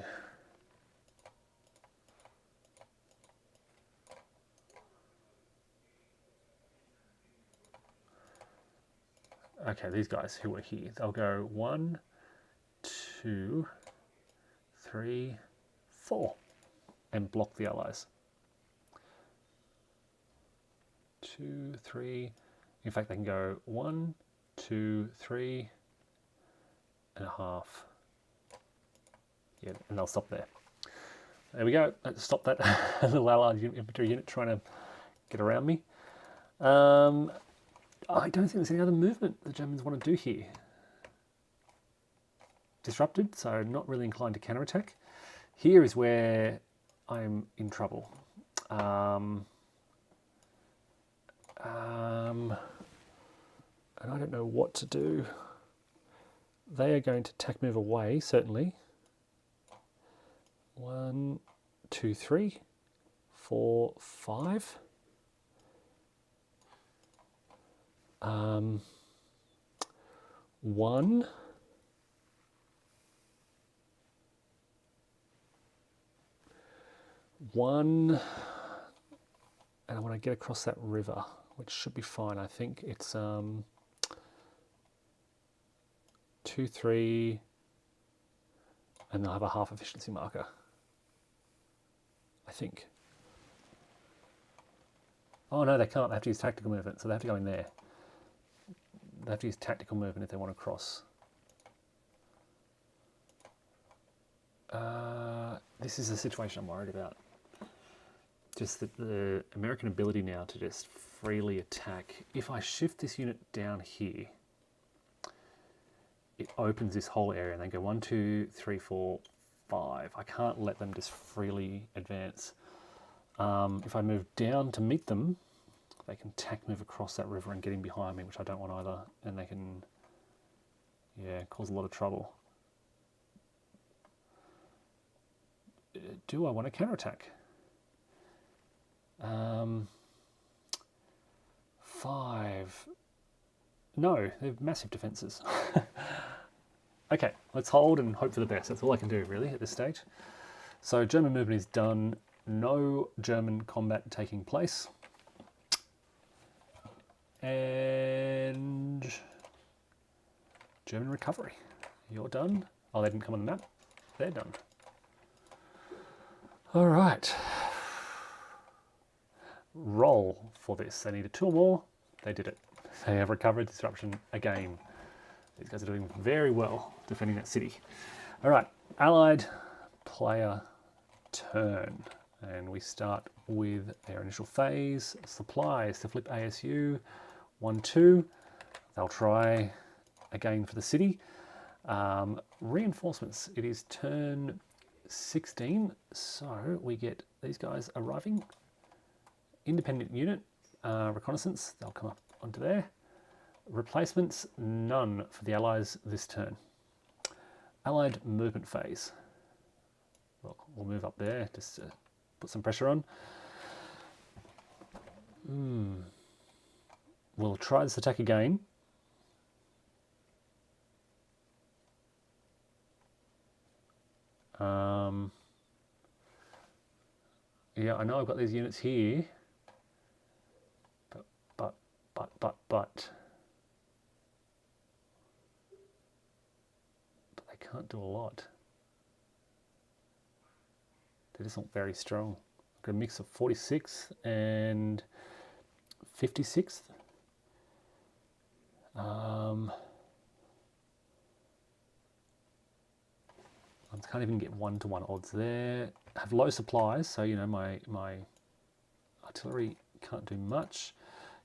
Okay, these guys who are here, they'll go 1, 2, 3, 4, and block the allies. 2, 3. In fact, they can go 1, 2, 3 and a half. Yeah, and they'll stop there. There we go. Let's stop that little allied infantry unit trying to get around me. I don't think there's any other movement the Germans want to do here. Disrupted, so not really inclined to counterattack. Here is where I'm in trouble. And I don't know what to do. They are going to attack move away, certainly. 1, 2, 3, 4, 5. 1. And I want to get across that river, which should be fine. I think it's 2, 3, and they'll have a half efficiency marker, I think. Oh no, they can't. They have to use tactical movement, so they have to go in there. They have to use tactical movement if they want to cross. This is a situation I'm worried about. Just the American ability now to just freely attack. If I shift this unit down here, it opens this whole area and they go 1, 2, 3, 4, 5. I can't let them just freely advance. If I move down to meet them, they can tack move across that river and get in behind me, which I don't want either. And they can, yeah, cause a lot of trouble. Do I want to counterattack? 5. No, they're massive defences. Okay, let's hold and hope for the best. That's all I can do, really, at this stage. So German movement is done. No German combat taking place. And German recovery. You're done. Oh, they didn't come on the map. They're done. All right. Roll for this. They needed 2 or more. They did it. They have recovered disruption again. These guys are doing very well defending that city. All right, Allied player turn. And we start with their initial phase. Supplies to flip ASU. 1, 2. They'll try again for the city. Reinforcements. It is turn 16. So we get these guys arriving. Independent unit. Reconnaissance. They'll come up onto there. Replacements, none for the Allies this turn. Allied movement phase. Well, we'll move up there just to put some pressure on. We'll try this attack again. Yeah, I know I've got these units here, but they can't do a lot. They just not very strong. I've got a mix of 46th and 56th. I can't even get 1-to-1 odds there. I have low supplies, so you know my artillery can't do much.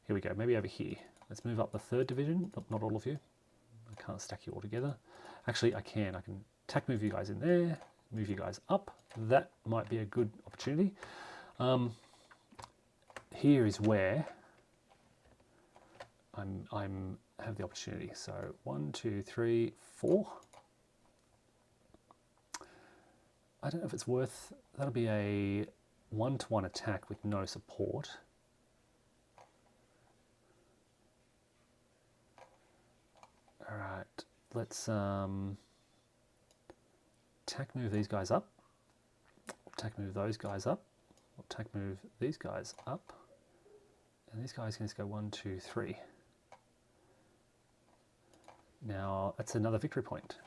Here we go, maybe over here. Let's move up the 3rd division, not all of you. I can't stack you all together. Actually, I can attack move you guys in there, move you guys up. That might be a good opportunity. Here is where I'm have the opportunity. So 1, 2, 3, 4. I don't know if it's worth, that'll be a 1-to-1 attack with no support. All right, let's attack move these guys up, attack move those guys up, attack move these guys up, and these guys can just go 1, 2, 3. Now that's another victory point.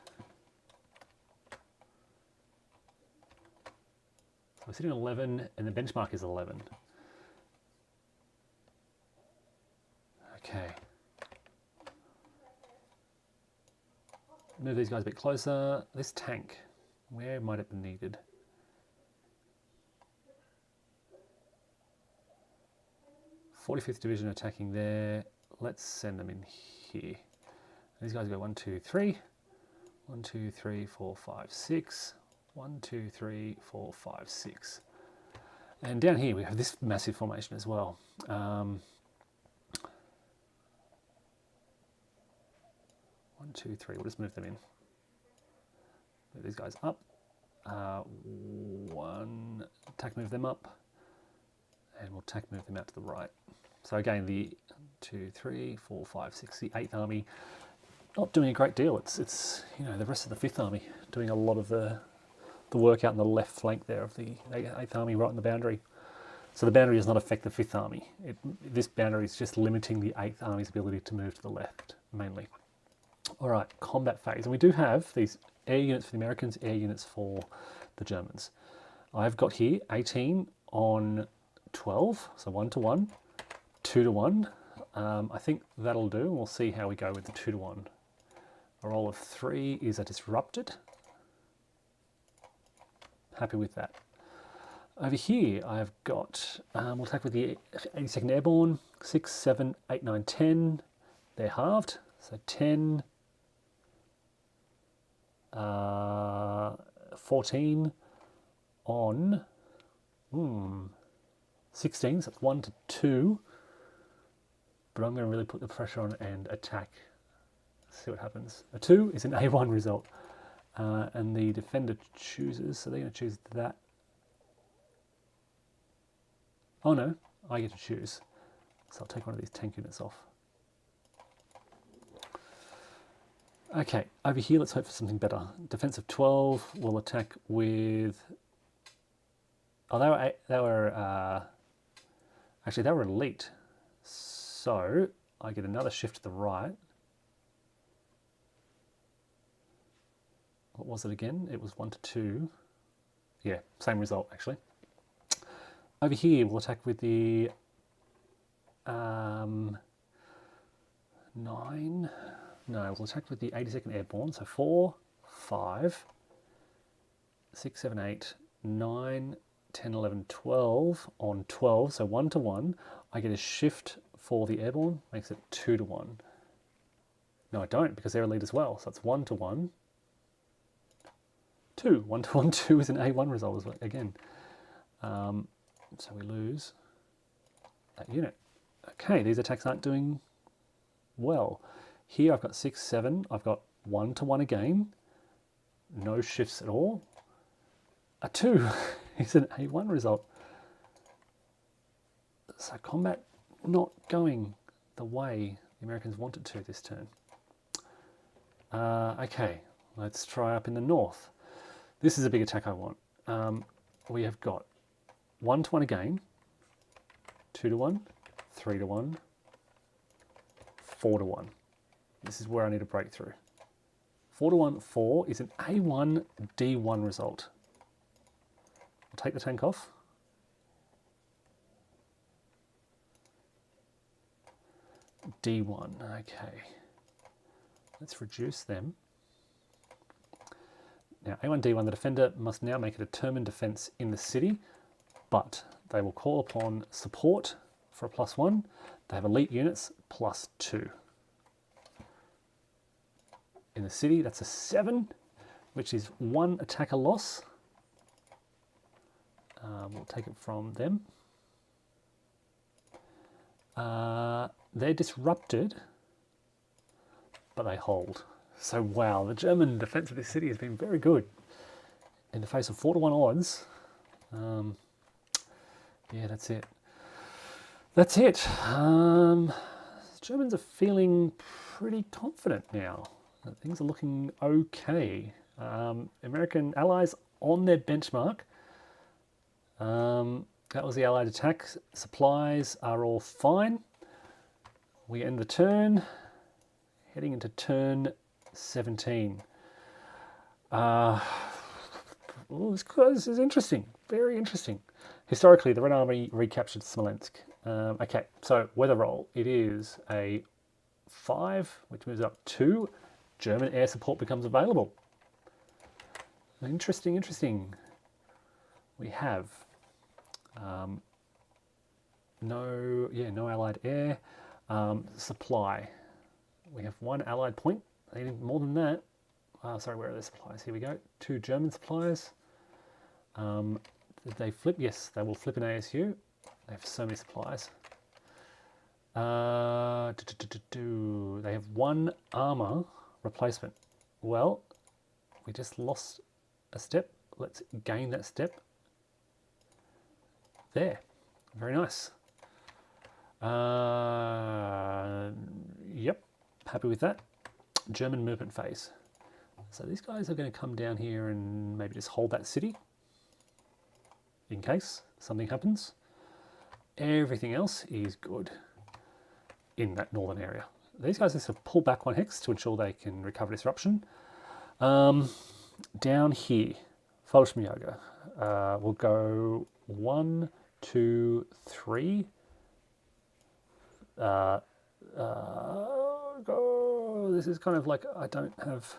So we're sitting at 11 and the benchmark is 11. Okay. Move these guys a bit closer. This tank, where might it be needed? '45th Division attacking there. Let's send them in here. These guys go 1, 2, 3. 1, 2, 3, 4, 5, 6. 1, 2, 3, 4, 5, 6. And down here we have this massive formation as well. 1, 2, 3. We'll just move them in. Move these guys up. 1, attack move them up. And we'll attack move them out to the right. So again, the 2, 3, 4, 5, 6, the 8th Army, not doing a great deal. It's you know, the rest of the 5th Army doing a lot of the work out in the left flank there of the 8th Army right on the boundary. So the boundary does not affect the 5th Army. This boundary is just limiting the 8th Army's ability to move to the left, mainly. All right, combat phase. And we do have these air units for the Americans, air units for the Germans. I've got here 18 on 12, so 1-to-1, 2-to-1. I think that'll do. We'll see how we go with the 2-to-1. A roll of 3 is a disrupted. Happy with that. Over here, I've got, we'll attack with the 82nd Airborne, 6, 7, 8, 9, 10. They're halved, so 10, 14 on 16, so it's 1-to-2. But I'm going to really put the pressure on and attack. Let's see what happens. A 2 is an A1 result. And the defender chooses, so they're going to choose that. Oh no, I get to choose. So I'll take one of these tank units off. Okay, over here, let's hope for something better. Defense of 12 will attack with... Oh, they were actually, they were elite. So I get another shift to the right. What was it again? It was 1-to-2. Yeah, same result actually. Over here, we'll attack with the 9. No, we'll attack with the 82nd Airborne. So 4, 5, 6, 7, 8, 9, 10, 11, 12 on 12. So 1-to-1. I get a shift for the Airborne, makes it 2-to-1. No, I don't, because they're elite as well. So it's 1-to-1. 2. 1-to-1, 2 is an A1 result as well, again. So we lose that unit. Okay, these attacks aren't doing well. Here I've got 6, 7. I've got 1-to-1 again. No shifts at all. A 2 is an A1 result. So combat not going the way the Americans wanted to this turn. Okay, let's try up in the north. This is a big attack I want. We have got 1 to 1 again, 2 to 1, 3 to 1, 4 to 1. This is where I need a breakthrough. 4 to 1, 4 is an A1, D1 result. I'll take the tank off. D1, okay. Let's reduce them. Now, A1, D1, the defender must now make a determined defense in the city, but they will call upon support for a +1. They have elite units +2. In the city, that's a 7, which is 1 attacker loss. We'll take it from them. They're disrupted, but they hold. So wow, the German defense of this city has been very good in the face of 4 to 1 odds. Yeah, that's it. That's it. Germans are feeling pretty confident now. Things are looking okay. American allies on their benchmark. That was the Allied attack. Supplies are all fine. We end the turn, heading into turn 17. This is interesting, very interesting. Historically, the Red Army recaptured Smolensk. Okay, so weather roll. It is a 5, which moves up 2. German air support becomes available. Interesting, interesting. We have no Allied air. Supply. We have 1 Allied point. They need more than that. Sorry, where are the supplies? Here we go. 2 German supplies. Did they flip? Yes, they will flip an ASU. They have so many supplies. They have 1 armor replacement. Well, we just lost a step. Let's gain that step. There. Very nice. Yep, happy with that. German movement phase. So these guys are going to come down here and maybe just hold that city in case something happens. Everything else is good in that northern area. These guys just pull back 1 hex to ensure they can recover disruption. Down here, Fallschirmjäger. We'll go 1, 2, 3. Go. This is kind of like I don't have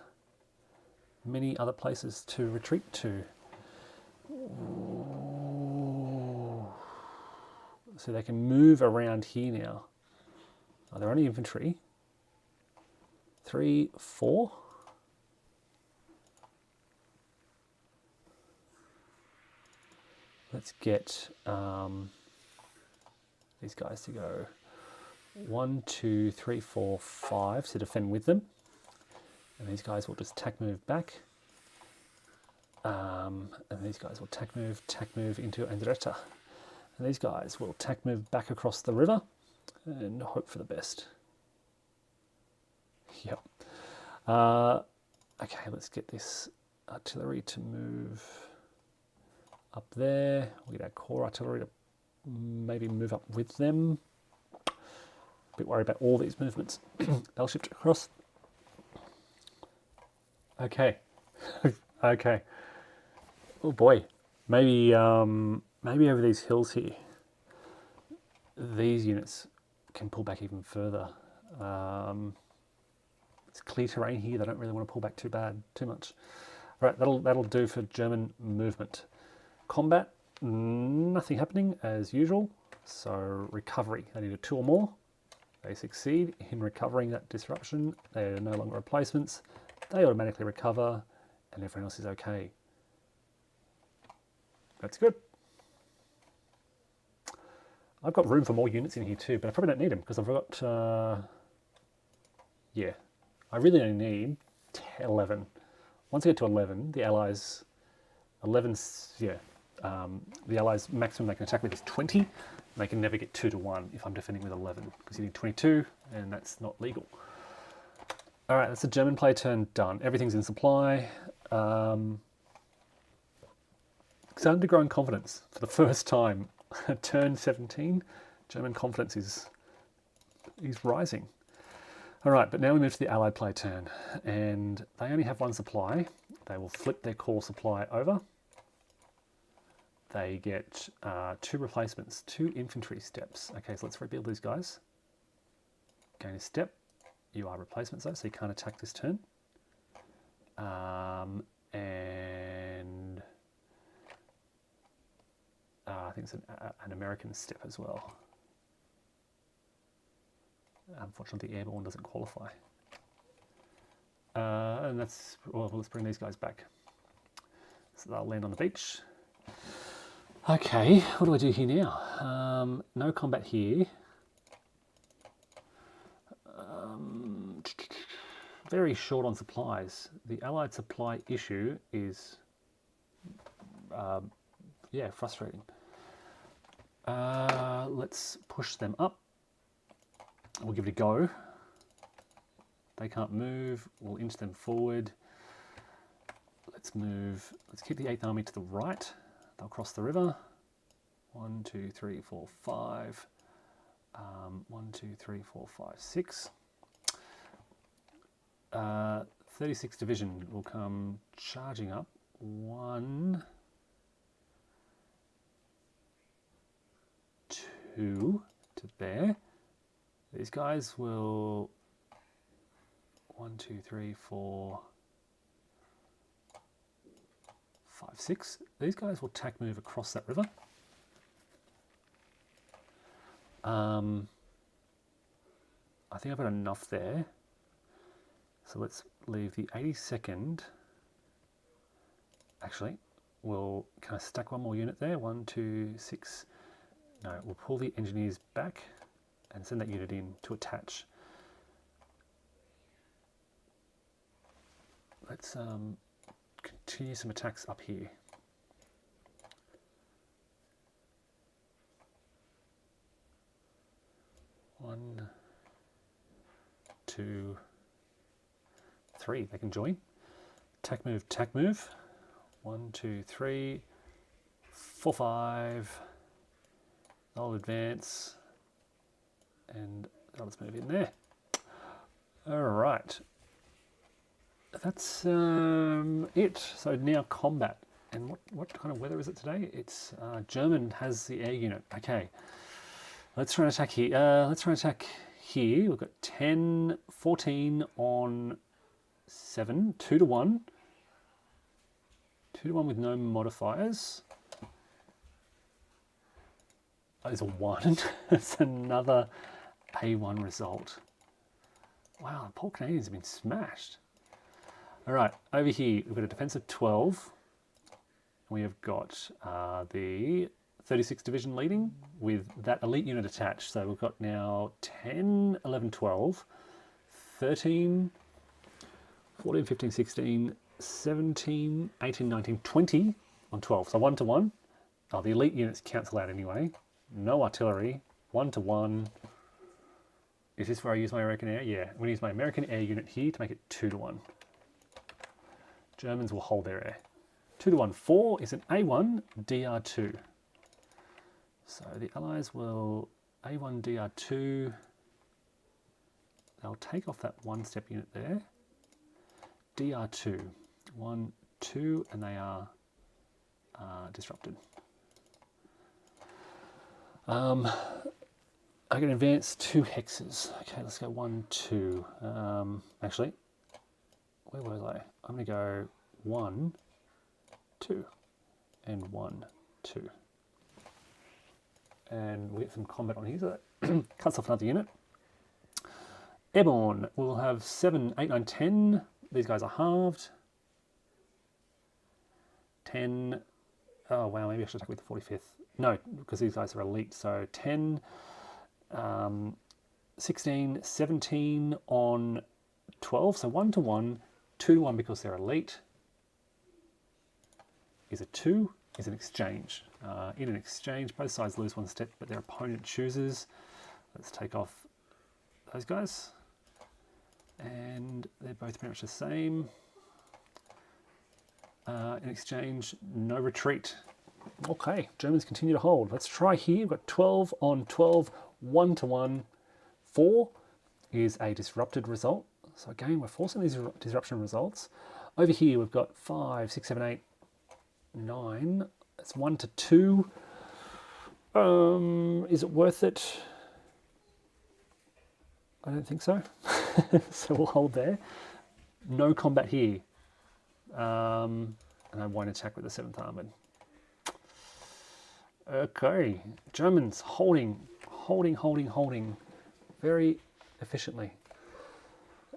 many other places to retreat to. Ooh. So they can move around here now. Are there only infantry? 3, 4. Let's get these guys to go 1, 2, 3, 4, 5 to defend with them. And these guys will just tack move back. And these guys will tack move into Andretta. And these guys will tack move back across the river and hope for the best. Yep. Okay, let's get this artillery to move up there. We'll get our core artillery to maybe move up with them. A bit worried about all these movements. They'll shift across. Okay. Okay. Oh boy. Maybe maybe over these hills here, these units can pull back even further. It's clear terrain here. They don't really want to pull back too much. Right, that'll do for German movement. Combat, nothing happening as usual. So recovery, they need a 2 or more. They succeed in recovering that disruption. They are no longer replacements. They automatically recover, and everyone else is okay. That's good. I've got room for more units in here too, but I probably don't need them because I've got, yeah, I really only need 11. Once I get to 11, the Allies, 11's, yeah, the Allies maximum they can attack with is 20. And they can never get 2 to 1 if I'm defending with 11 because you need 22 and that's not legal. All right, that's the German play turn done. Everything's in supply. starting to grow in confidence for the first time. Turn 17, German confidence is rising. All right, but now we move to the Allied play turn, and they only have one supply. They will flip their core supply over. They get 2 replacements, 2 infantry steps. Okay, so let's rebuild these guys. Gain a step. You are replacements though, so you can't attack this turn. And I think it's an American step as well. Unfortunately, the airborne doesn't qualify. And that's, well, let's bring these guys back. So they'll land on the beach. Okay, what do I do here now? No combat here. Very short on supplies. The Allied supply issue is, yeah, frustrating. Let's push them up. We'll give it a go. They can't move. We'll inch them forward. Let's move. Let's keep the 8th Army to the right. They'll cross the river. 1, 2, 3, 4, 5. 1, 2, 3, 4, 5, 6. 36th Division will come charging up. 1, 2 to there. These guys will 1, 2, 3, 4, 5, 6. These guys will tack move across that river. I think I've got enough there. So let's leave the 82nd. Actually, we'll kind of stack one more unit there. 1, 2, 6. No, we'll pull the engineers back and send that unit in to attach. Let's continue some attacks up here. 1, 2, 3. They can join. Tack move, tack move. 1, 2, 3, 4, 5. I'll advance. And let's move in there. All right. That's it. So now combat. And what kind of weather is it today? It's German has the air unit. Okay. Let's try and attack here. We've got 10, 14 on 7, 2 to 1. 2 to 1 with no modifiers. That is a 1. That's another A1 result. Wow, the poor Canadians have been smashed. All right, over here, we've got a defense of 12. We have got the 36th Division leading with that elite unit attached. So we've got now 10, 11, 12, 13, 14, 15, 16, 17, 18, 19, 20 on 12. So 1 to 1. Oh, the elite units cancel out anyway. No artillery. 1 to 1. Is this where I use my American air? Yeah, I'm going to use my American air unit here to make it 2 to 1. Germans will hold their air. 2 to 1. 4 is an A1 DR2. So the Allies will A1 DR2. They'll take off that 1-step unit there. DR2. 1, 2, and they are disrupted. I can advance 2 hexes. Okay, let's go 1, 2. Actually, where was I? I'm going to go 1, 2, and 1, 2. And we'll get some combat on here, so that cuts off another unit. Airborne, we'll have 7, 8, 9, 10. These guys are halved. 10. Oh, wow, maybe I should attack with the 45th. No, because these guys are elite. So 10, 16, 17 on 12. So 1 to 1, 2 to 1 because they're elite. Is a 2, is an exchange. In an exchange, both sides lose 1 step, but their opponent chooses. Let's take off those guys. And they're both pretty much the same. In exchange, no retreat. Okay, Germans continue to hold. Let's try here. We've got 12 on 12, 1-1. 4 is a disrupted result. So again, we're forcing these disruption results. Over here, we've got 5, 6, 7, 8, 9. That's 1-2. Is it worth it? I don't think so. So we'll hold there. No combat here. And I won't attack with the 7th Armoured. Okay, Germans holding very efficiently.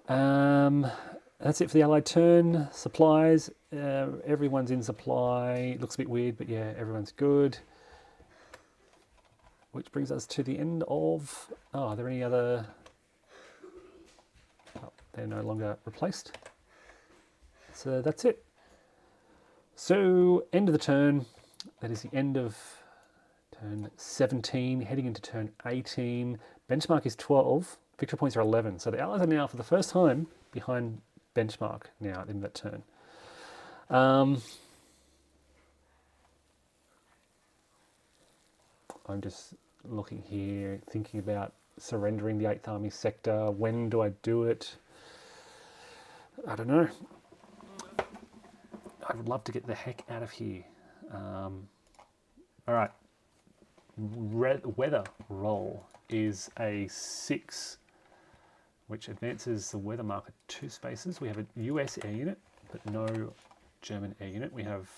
That's it for the Allied turn. Supplies, everyone's in supply. Looks a bit weird, but yeah, everyone's good. Which brings us to the end of... Oh, are there any other... Oh, they're no longer replaced. So that's it. So, end of the turn. That is the end of turn 17, heading into turn 18. Benchmark is 12. Victory points are 11. So the Allies are now, for the first time, behind benchmark now in that turn. I'm just looking here, thinking about surrendering the 8th Army sector. When do I do it? I don't know. I would love to get the heck out of here. All right. Weather roll is a 6, which advances the weather marker 2 spaces. We have a US air unit, but no German air unit. We have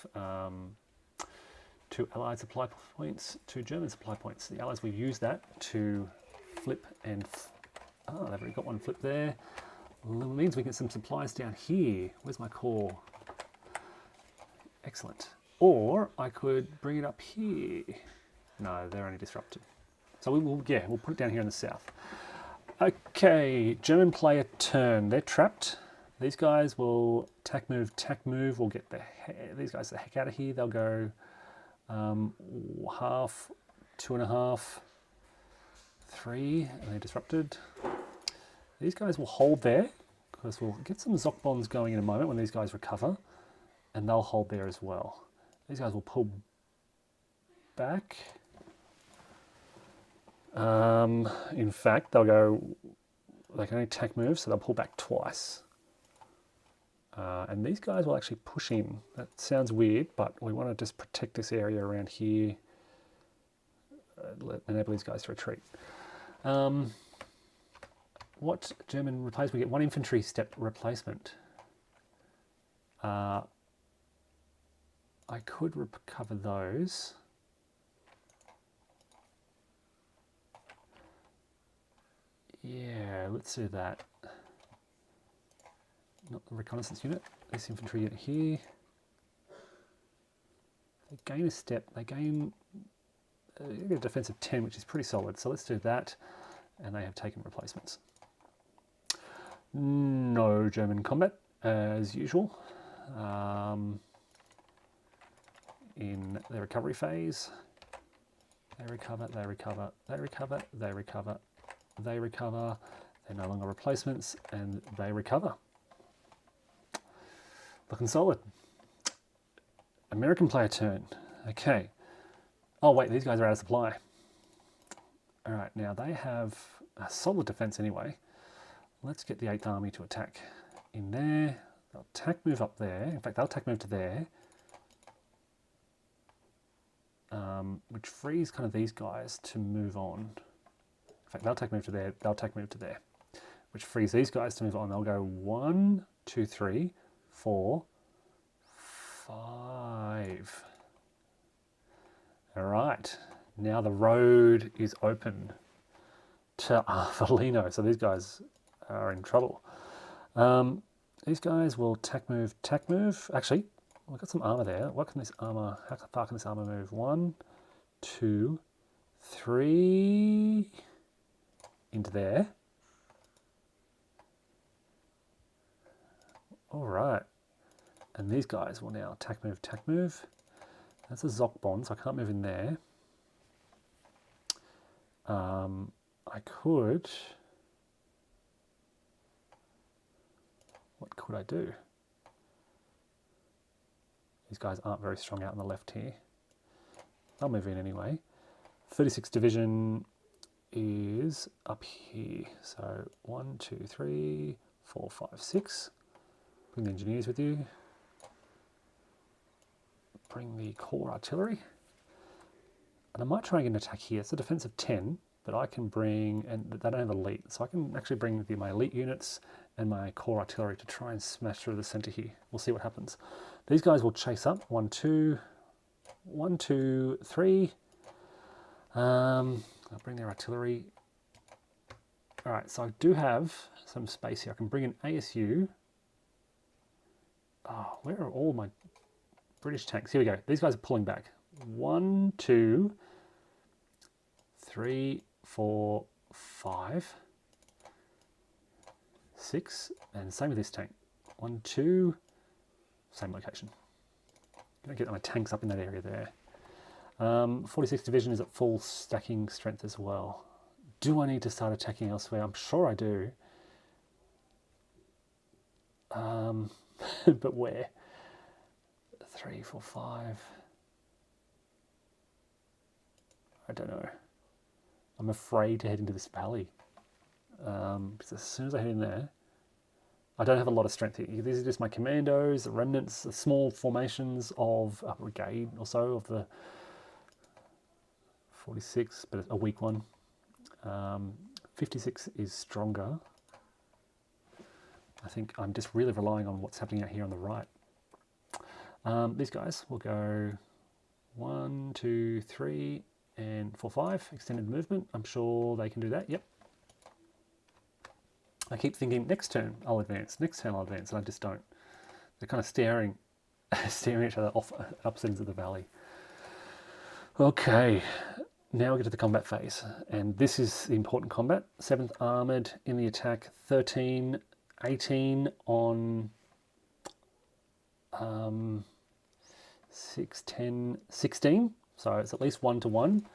2 Allied supply points, 2 German supply points. The Allies will use that to flip and... they've already got one flip there. Well, it means we get some supplies down here. Where's my core? Excellent. Or I could bring it up here. No, they're only disrupted. So we'll put it down here in the south. Okay, German player turn. They're trapped. These guys will tack move. We'll get these guys the heck out of here. They'll go half, 2.5, 3, and they're disrupted. These guys will hold there, because we'll get some Zoc bonds going in a moment when these guys recover, and they'll hold there as well. These guys will pull back. In fact, they can only tack move, so they'll pull back twice. And these guys will actually push in. That sounds weird, but we want to just protect this area around here. Enable these guys to retreat. What German replacement? We get 1 infantry step replacement. I could recover those. Yeah, let's do that. Not the reconnaissance unit, this infantry unit here. They gain a step, they get a defense of 10, which is pretty solid. So let's do that, and they have taken replacements. No German combat, as usual. In the recovery phase, they recover, they recover, they recover, they recover, they recover, they're no longer replacements, and they recover. Looking solid. American player turn. Okay. Oh wait, these guys are out of supply. Alright, now they have a solid defense anyway. Let's get the 8th Army to attack in there. They'll tack move up there. In fact, they'll tack move to there. Which frees kind of these guys to move on. In fact, they'll tack move to there, they'll tack move to there. Which frees these guys to move on. They'll go 1, 2, 3, 4, 5. All right, now the road is open to Avellino. So these guys are in trouble. These guys will tack move. Actually, we've got some armor there. What can this armor, how far can this armor move? 1, 2, 3, into there. All right. And these guys will now tack move. That's a Zoc bond, so I can't move in there. I could... What could I do? These guys aren't very strong out on the left here. They'll move in anyway. 36th Division is up here. So 1, 2, 3, 4, 5, 6. Bring the engineers with you. Bring the core artillery. And I might try and get an attack here. It's a defense of 10, but I can bring, and they don't have elite, so I can actually bring my elite units and my core artillery to try and smash through the center here. We'll see what happens. These guys will chase up. 1, 2, 1, 2, 3. I'll bring their artillery. All right, so I do have some space here. I can bring an ASU. Oh, where are all my British tanks? Here we go. These guys are pulling back. 1, 2, 3, 4, 5, 6, and same with this tank. 1, 2, same location. I'm going to get my tanks up in that area there. 46th Division is at full stacking strength as well. Do I need to start attacking elsewhere? I'm sure I do. But where? 3, 4, 5. I don't know. I'm afraid to head into this valley. Because as soon as I head in there, I don't have a lot of strength here. These are just my commandos, the remnants, the small formations of a brigade or so of the 46, but a weak one. 56 is stronger. I think I'm just really relying on what's happening out here on the right. These guys will go 1, 2, 3, and 4, 5. Extended movement. I'm sure they can do that. Yep. I keep thinking next turn I'll advance, next turn I'll advance, and I just don't. They're kind of staring at each other off at opposite ends of the valley. Okay, now we get to the combat phase, and this is the important combat. 7th Armoured in the attack, 13, 18 on 6, 10, 16. So it's at least 1 to 1,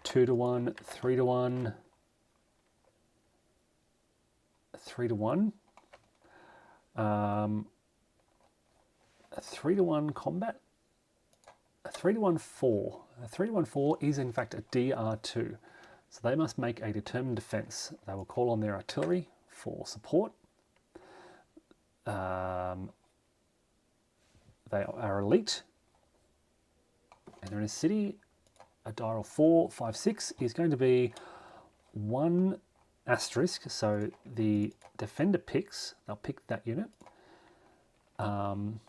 2 to 1, 3 to 1, 3 to 1, 3 to 1 combat, 3 to 1 4. 3 to 1 4 is in fact a DR2. So they must make a determined defense. They will call on their artillery for support. They are elite. And they're in a city. A dial 4, 5, 6 is going to be 1 asterisk. So the defender picks, they'll pick that unit. And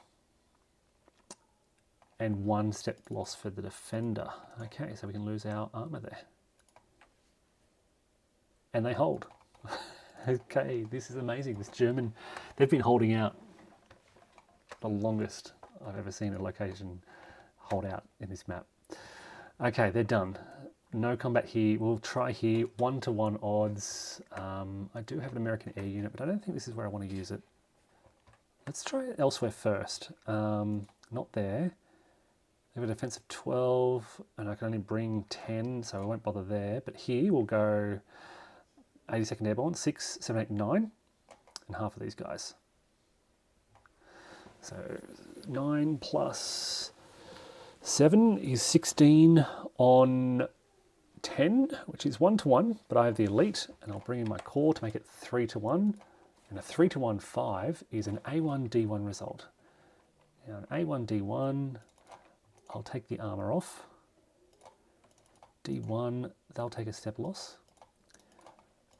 1 step loss for the defender. Okay, so we can lose our armor there. And they hold. Okay, this is amazing. This German, they've been holding out the longest I've ever seen a location hold out in this map. Okay, they're done. No combat here. We'll try here. 1 to 1 odds. I do have an American air unit, but I don't think this is where I want to use it. Let's try it elsewhere first. Not there. They have a defense of 12, and I can only bring 10, so I won't bother there. But here we'll go 82nd Airborne, 6, 7, 8, 9, and half of these guys. So 9 plus 7 is 16 on 10, which is 1 to 1, but I have the elite, and I'll bring in my core to make it 3 to 1. And a 3 to 1 5 is an A1D1 result. Now an A1D1, I'll take the armor off. D1, they'll take a step loss.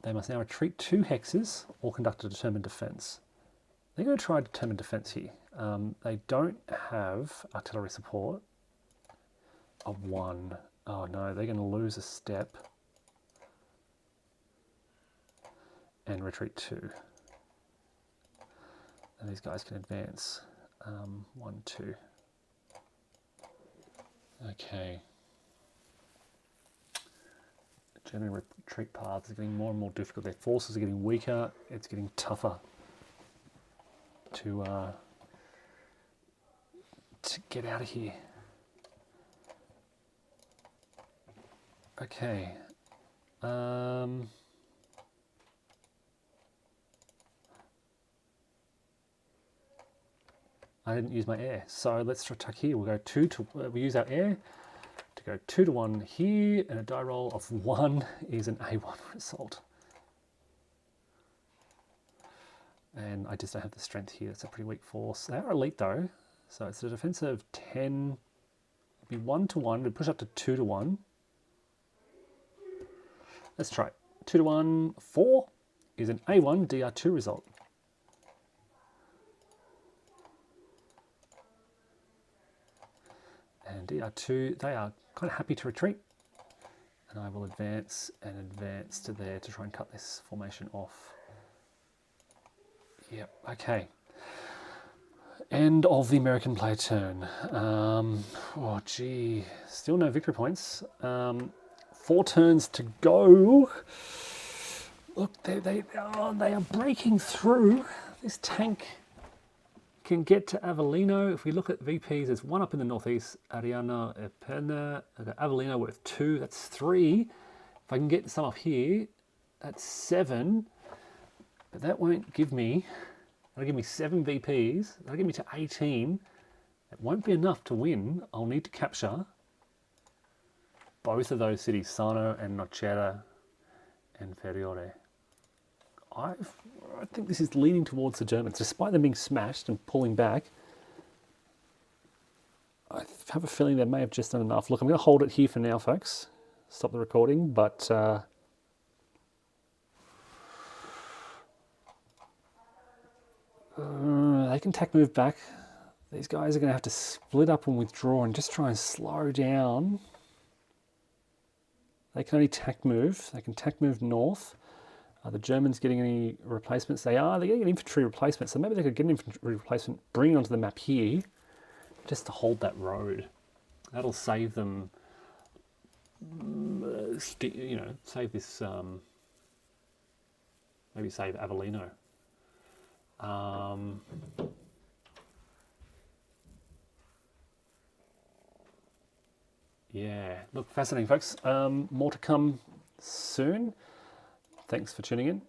They must now retreat 2 hexes or conduct a determined defense. They're going to try a determined defense here. They don't have artillery support of 1. Oh no, they're going to lose a step and retreat 2. And these guys can advance 1, 2. Okay. German retreat paths are getting more and more difficult. Their forces are getting weaker. It's getting tougher to get out of here. Okay. I didn't use my air, so let's attack here. We'll go 2 to we use our air to to go 2 to 1 here, and a die roll of 1 is an A1 result. And I just don't have the strength here. It's a pretty weak force. They are elite though, so it's a defensive 10. It'd be 1 to 1. It'd push up to 2 to 1. Let's try it. 2 to 1, 4 is an A1 DR2 result. And DR2, they are kind of happy to retreat. And I will advance and advance to there to try and cut this formation off. Yep, okay. End of the American player turn. Oh, gee, still no victory points. 4 turns to go. Look, they are breaking through. This tank can get to Avellino. If we look at VPs, there's 1 up in the northeast, Ariano Eperna. Avellino worth 2, that's 3. If I can get some up here, that's 7. But that won't give me, that'll give me 7 VPs. That'll give me to 18. It won't be enough to win. I'll need to capture both of those cities, Sarno and Nocera Inferiore. I think this is leaning towards the Germans, despite them being smashed and pulling back. I have a feeling they may have just done enough. Look, I'm going to hold it here for now, folks. Stop the recording, but they can tack move back. These guys are going to have to split up and withdraw and just try and slow down. They can only tack move. They can tack move north. Are the Germans getting any replacements? They are. They're getting an infantry replacement. So maybe they could get an infantry replacement, bring it onto the map here, just to hold that road. That'll save them, you know, save this, maybe save Avellino. Yeah, look, fascinating, folks. More to come soon. Thanks for tuning in.